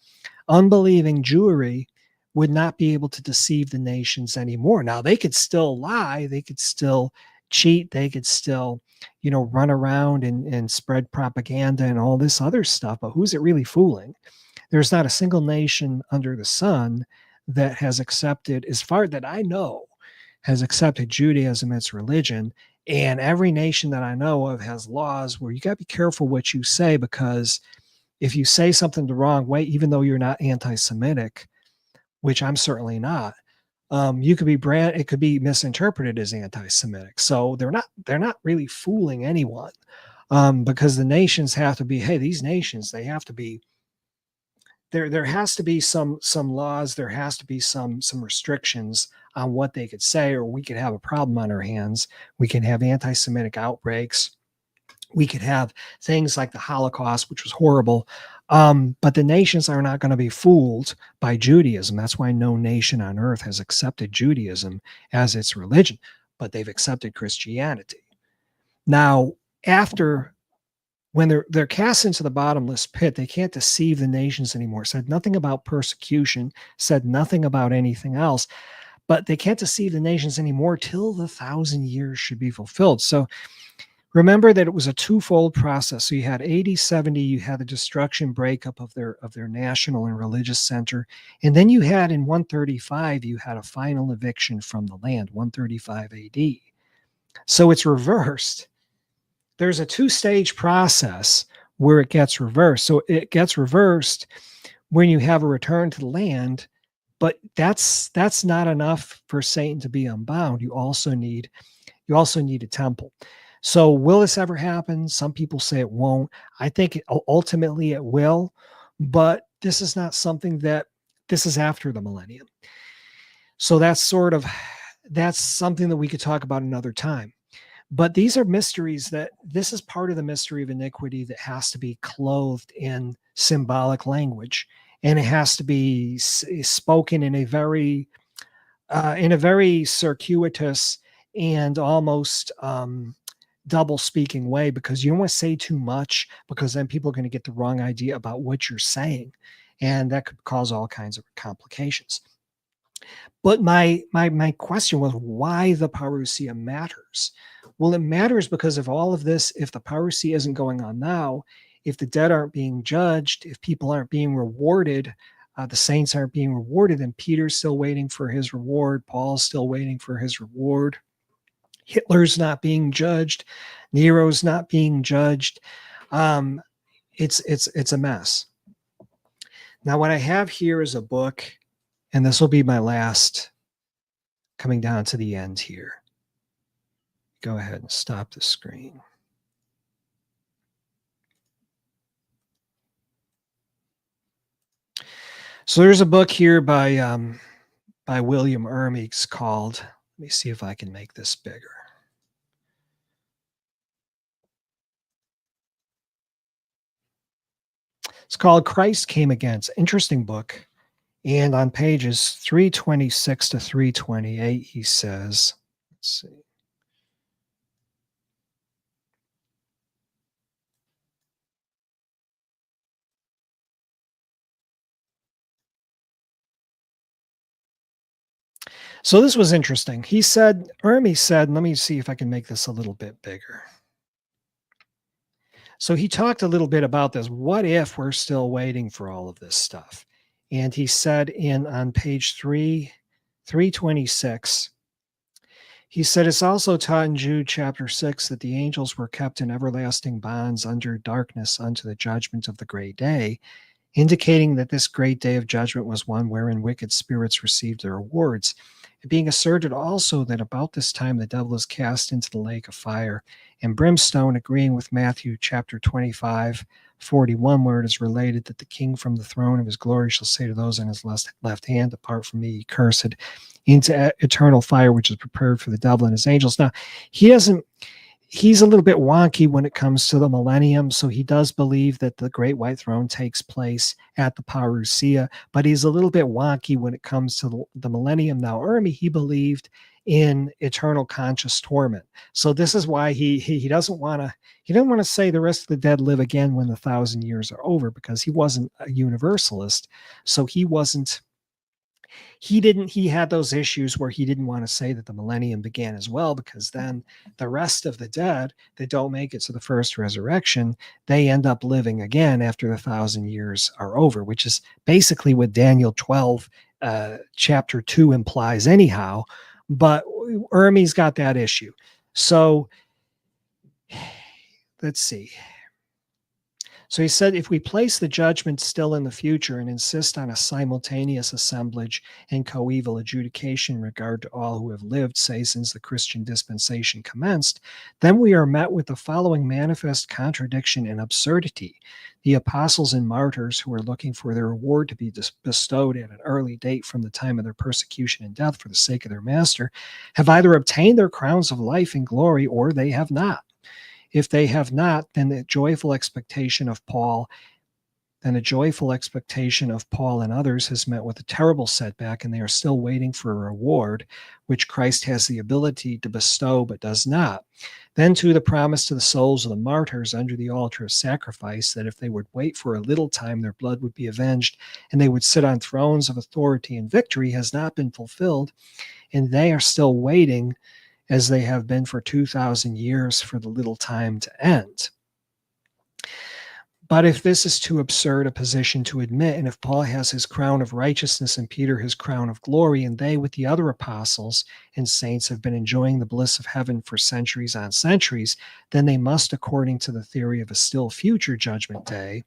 unbelieving Jewry would not be able to deceive the nations anymore. Now, they could still lie, they could still cheat, they could still, run around and spread propaganda and all this other stuff, but who's it really fooling? There's not a single nation under the sun that has accepted, as far that I know, has accepted Judaism as religion. And every nation that I know of has laws where you got to be careful what you say, because if you say something the wrong way, even though you're not anti-Semitic, which I'm certainly not, you could be it could be misinterpreted as anti-Semitic. So they're not really fooling anyone, because the nations have to be, hey, these nations, they have to be, there has to be some laws, there has to be some restrictions on what they could say, or we could have a problem on our hands. We can have anti-Semitic outbreaks. We could have things like the Holocaust, which was horrible. But the nations are not going to be fooled by Judaism. That's why no nation on earth has accepted Judaism as its religion, but they've accepted Christianity. Now, when they're cast into the bottomless pit, they can't deceive the nations anymore. Said nothing about persecution, said nothing about anything else, but they can't deceive the nations anymore till the 1,000 years should be fulfilled. So remember that it was a twofold process. So you had AD 70, you had the destruction, breakup of their national and religious center. And then you had in 135, you had a final eviction from the land, 135 AD. So it's reversed. There's a two-stage process where it gets reversed. So it gets reversed when you have a return to the land, but that's not enough for Satan to be unbound. You also need a temple. So will this ever happen? Some people say it won't. I think ultimately it will, but this is not something this is after the millennium. So that's something that we could talk about another time. But these are mysteries this is part of the mystery of iniquity that has to be clothed in symbolic language, and it has to be spoken in a very circuitous and almost double speaking way, because you don't want to say too much, because then people are going to get the wrong idea about what you're saying, and that could cause all kinds of complications. But my question was why the Parousia matters. Well, it matters because of all of this. If the Parousia isn't going on now, if the dead aren't being judged, if people aren't being rewarded, the saints aren't being rewarded, and Peter's still waiting for his reward, Paul's still waiting for his reward, Hitler's not being judged, Nero's not being judged. It's a mess. Now, what I have here is a book, and this will be my last, coming down to the end here. Go ahead and stop the screen. So there's a book here by William Ermey called, let me see if I can make this bigger. It's called Christ Came Again. It's an interesting book. And on pages 326 to 328, he says, let's see. So this was interesting. Ermey said, let me see if I can make this a little bit bigger. So he talked a little bit about this. What if we're still waiting for all of this stuff? And he said on page 326, he said, it's also taught in Jude chapter 6 that the angels were kept in everlasting bonds under darkness unto the judgment of the great day. indicating that this great day of judgment was one wherein wicked spirits received their rewards. It being asserted also that about this time the devil is cast into the lake of fire and brimstone, agreeing with Matthew chapter 25:41, where it is related that the king from the throne of his glory shall say to those on his left hand, depart from me, ye cursed, into eternal fire, which is prepared for the devil and his angels. Now, he doesn't he's a little bit wonky when it comes to the millennium. So he does believe that the great white throne takes place at the Parousia, but he's a little bit wonky when it comes to the millennium. Now, he believed in eternal conscious torment. So this is why he doesn't want to say the rest of the dead live again when the 1,000 years are over, because he wasn't a universalist. So he had those issues where he didn't want to say that the millennium began as well, because then the rest of the dead that don't make it to the first resurrection, they end up living again after the 1,000 years are over, which is basically what Daniel 12 chapter 2 implies anyhow. But Hermes got that issue. So let's see. So he said, if we place the judgment still in the future and insist on a simultaneous assemblage and coeval adjudication in regard to all who have lived, say, since the Christian dispensation commenced, then we are met with the following manifest contradiction and absurdity. The apostles and martyrs who are looking for their reward to be bestowed at an early date from the time of their persecution and death for the sake of their master have either obtained their crowns of life and glory or they have not. If they have not, then the joyful expectation of Paul and others has met with a terrible setback, and they are still waiting for a reward, which Christ has the ability to bestow but does not. Then, too, the promise to the souls of the martyrs under the altar of sacrifice that if they would wait for a little time, their blood would be avenged, and they would sit on thrones of authority and victory, has not been fulfilled, and they are still waiting, as they have been for 2,000 years, for the little time to end. But if this is too absurd a position to admit, and if Paul has his crown of righteousness and Peter his crown of glory, and they with the other apostles and saints have been enjoying the bliss of heaven for centuries on centuries, then they must, according to the theory of a still future judgment day,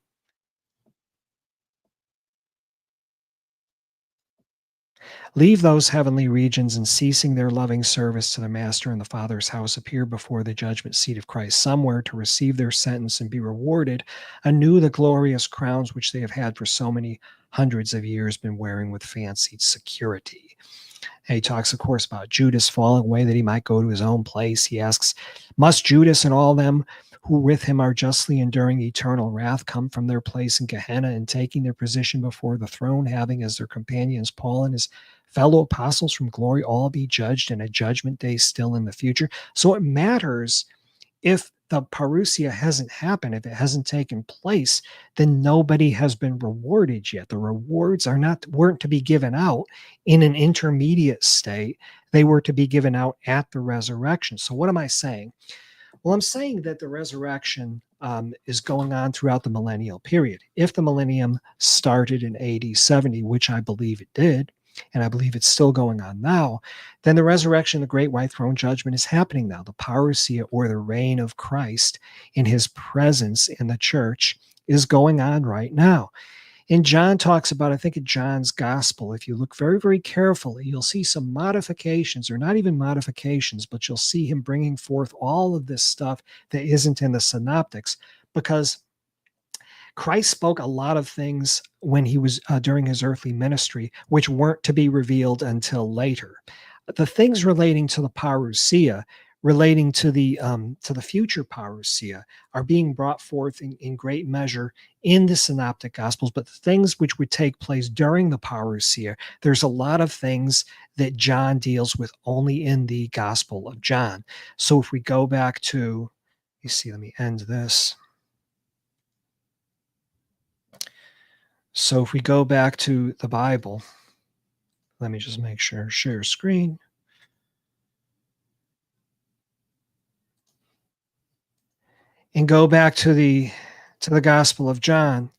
leave those heavenly regions and, ceasing their loving service to the Master in the Father's house, appear before the judgment seat of Christ somewhere to receive their sentence and be rewarded anew the glorious crowns which they have had for so many hundreds of years been wearing with fancied security. And he talks, of course, about Judas falling away that he might go to his own place. He asks, must Judas and all them who with him are justly enduring eternal wrath come from their place in Gehenna and taking their position before the throne, having as their companions Paul and his fellow apostles from glory, all be judged in a judgment day still in the future? So it matters if the parousia hasn't happened, if it hasn't taken place, then nobody has been rewarded yet. The rewards weren't to be given out in an intermediate state. They were to be given out at the resurrection. So what am I saying? Well, I'm saying that the resurrection is going on throughout the millennial period. If the millennium started in AD 70, which I believe it did, and I believe it's still going on now, then the resurrection, the great white throne judgment is happening now. The parousia, or the reign of Christ in his presence in the church, is going on right now. And John talks about, I think in John's gospel, if you look very, very carefully, you'll see some modifications, or not even modifications, but you'll see him bringing forth all of this stuff that isn't in the synoptics, because Christ spoke a lot of things when he was during his earthly ministry, which weren't to be revealed until later. The things relating to the parousia, relating to the future parousia, are being brought forth in great measure in the synoptic gospels. But the things which would take place during the parousia, there's a lot of things that John deals with only in the Gospel of John. So if we go back to, let me end this. So if we go back to the Bible, let me just make sure, share screen. And go back to the Gospel of John,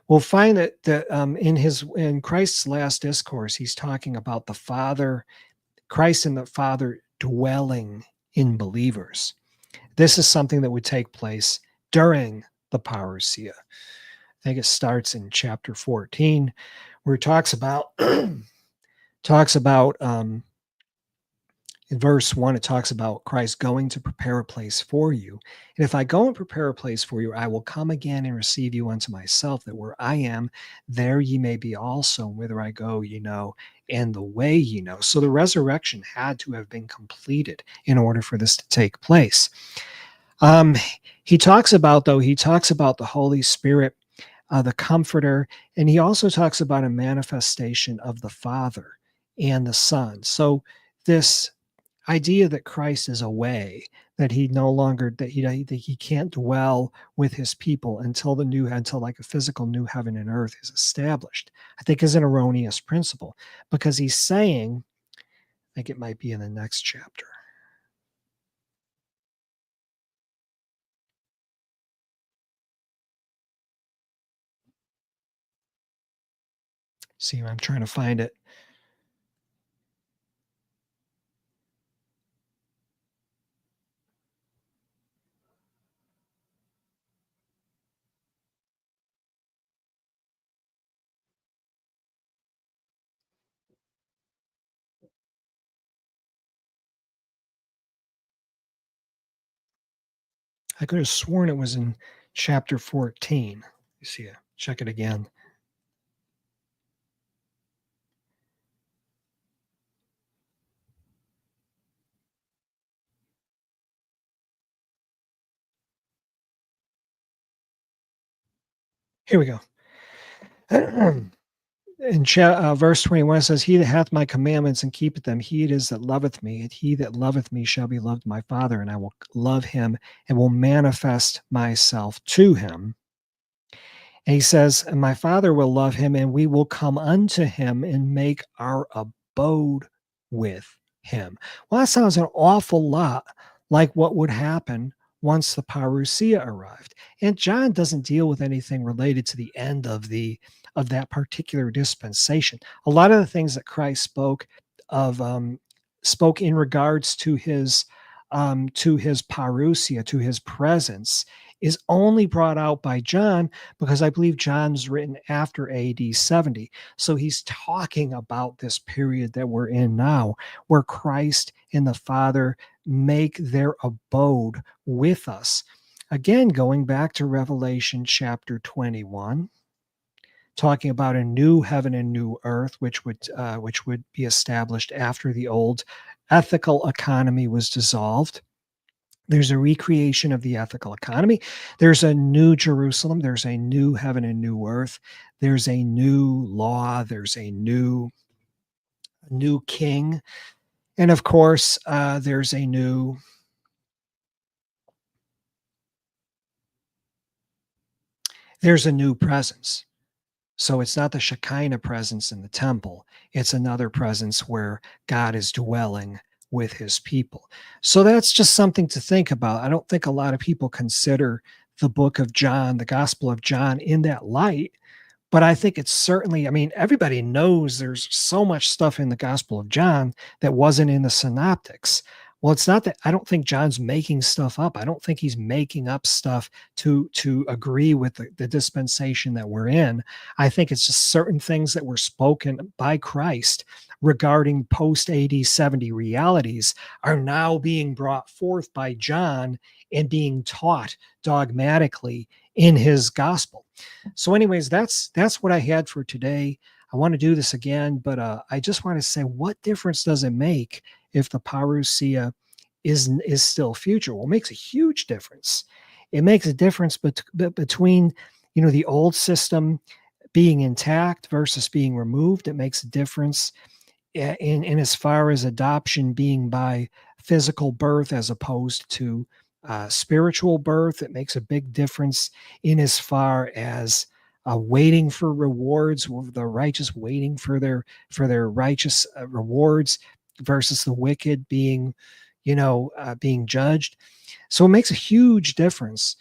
we'll find that in Christ's last discourse, he's talking about the Father, Christ and the Father dwelling in believers. This is something that would take place during the parousia. think it starts in chapter 14, where it talks about talks about in verse 1, it talks about Christ going to prepare a place for you. And if I go and prepare a place for you, I will come again and receive you unto myself, that where I am, there ye may be also. Whither I go, ye know, and the way ye know. So the resurrection had to have been completed in order for this to take place. Um, he talks about the Holy Spirit, the Comforter, and he also talks about a manifestation of the Father and the Son. So this idea that Christ is away, that he no longer that he can't dwell with his people until like a physical new heaven and earth is established, I think is an erroneous principle, because he's saying, I think it might be in the next chapter. See, I'm trying to find it. I could have sworn it was in chapter 14. You see it. Check it again. Here we go. In verse 21, it says, He that hath my commandments and keepeth them, he it is that loveth me, and he that loveth me shall be loved of my Father, and I will love him and will manifest myself to him. And he says, And my Father will love him, and we will come unto him and make our abode with him. Well, that sounds an awful lot like what would happen once the parousia arrived. And John doesn't deal with anything related to the end of that particular dispensation. A lot of the things that Christ of spoke in regards to his parousia, to his presence, is only brought out by John, because I believe John's written after AD 70. So he's talking about this period that we're in now, where Christ and the Father make their abode with us. Again, going back to Revelation chapter 21, talking about a new heaven and new earth, which would be established after the old ethical economy was dissolved. There's a recreation of the ethical economy. There's a new Jerusalem. There's a new heaven and new earth. There's a new law. There's a new king. And of course, there's a new presence. So it's not the Shekinah presence in the temple. It's another presence where God is dwelling with his people. So that's just something to think about. I don't think a lot of people consider the book of John, the Gospel of John, in that light. But I think it's certainly, I mean, everybody knows there's so much stuff in the Gospel of John that wasn't in the Synoptics. Well, it's not that I don't think John's making stuff up. I don't think he's making up stuff to agree with the dispensation that we're in. I think it's just certain things that were spoken by Christ regarding post AD 70 realities are now being brought forth by John and being taught dogmatically in his gospel. So, anyways, that's what I had for today. I want to do this again, but I just want to say, what difference does it make if the parousia is still future? Well, it makes a huge difference. It makes a difference between the old system being intact versus being removed. It makes a difference in as far as adoption being by physical birth as opposed to spiritual birth. It makes a big difference in as far as waiting for rewards, the righteous waiting for their righteous rewards versus the wicked being judged. So it makes a huge difference.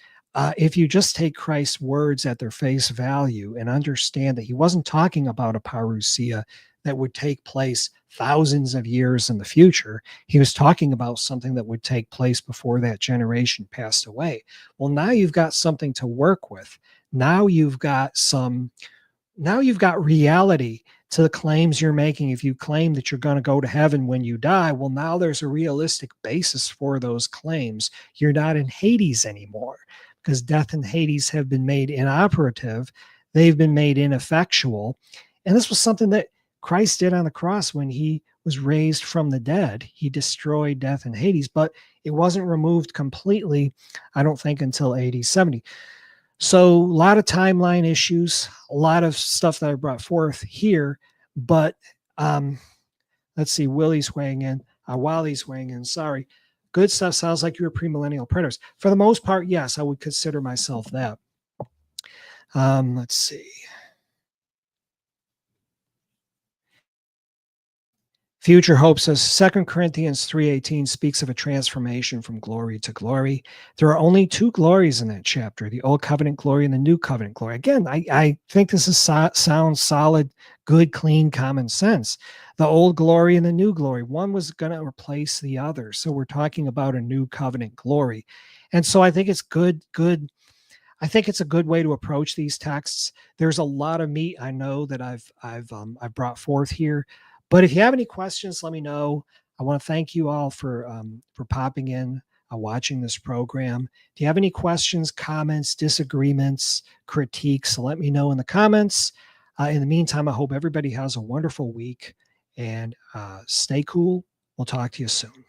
If you just take Christ's words at their face value and understand that he wasn't talking about a parousia that would take place thousands of years in the future. He was talking about something that would take place before that generation passed away. Well, now you've got something to work with. Now you've got reality to the claims you're making. If you claim that you're going to go to heaven when you die, well, now there's a realistic basis for those claims. You're not in Hades anymore because death and Hades have been made inoperative. They've been made ineffectual. And this was something that Christ did on the cross when he was raised from the dead. He destroyed death and Hades, but it wasn't removed completely, I don't think, until AD 70. So a lot of timeline issues, a lot of stuff that I brought forth here, but let's see, Willie's weighing in, Wally's weighing in, sorry. Good stuff. Sounds like you're premillennial printers. For the most part, yes, I would consider myself that. Let's see. Future Hope says 2 Corinthians 3:18 speaks of a transformation from glory to glory. There are only two glories in that chapter, the Old Covenant glory and the New Covenant glory. Again, I think this is sounds solid, good, clean, common sense. The old glory and the new glory, one was going to replace the other. So we're talking about a new covenant glory. And so I think it's good. I think it's a good way to approach these texts. There's a lot of meat I know that I've brought forth here, but if you have any questions, let me know. I want to thank you all for popping in, watching this program. If you have any questions, comments, disagreements, critiques, let me know in the comments. In the meantime, I hope everybody has a wonderful week and stay cool. We'll talk to you soon.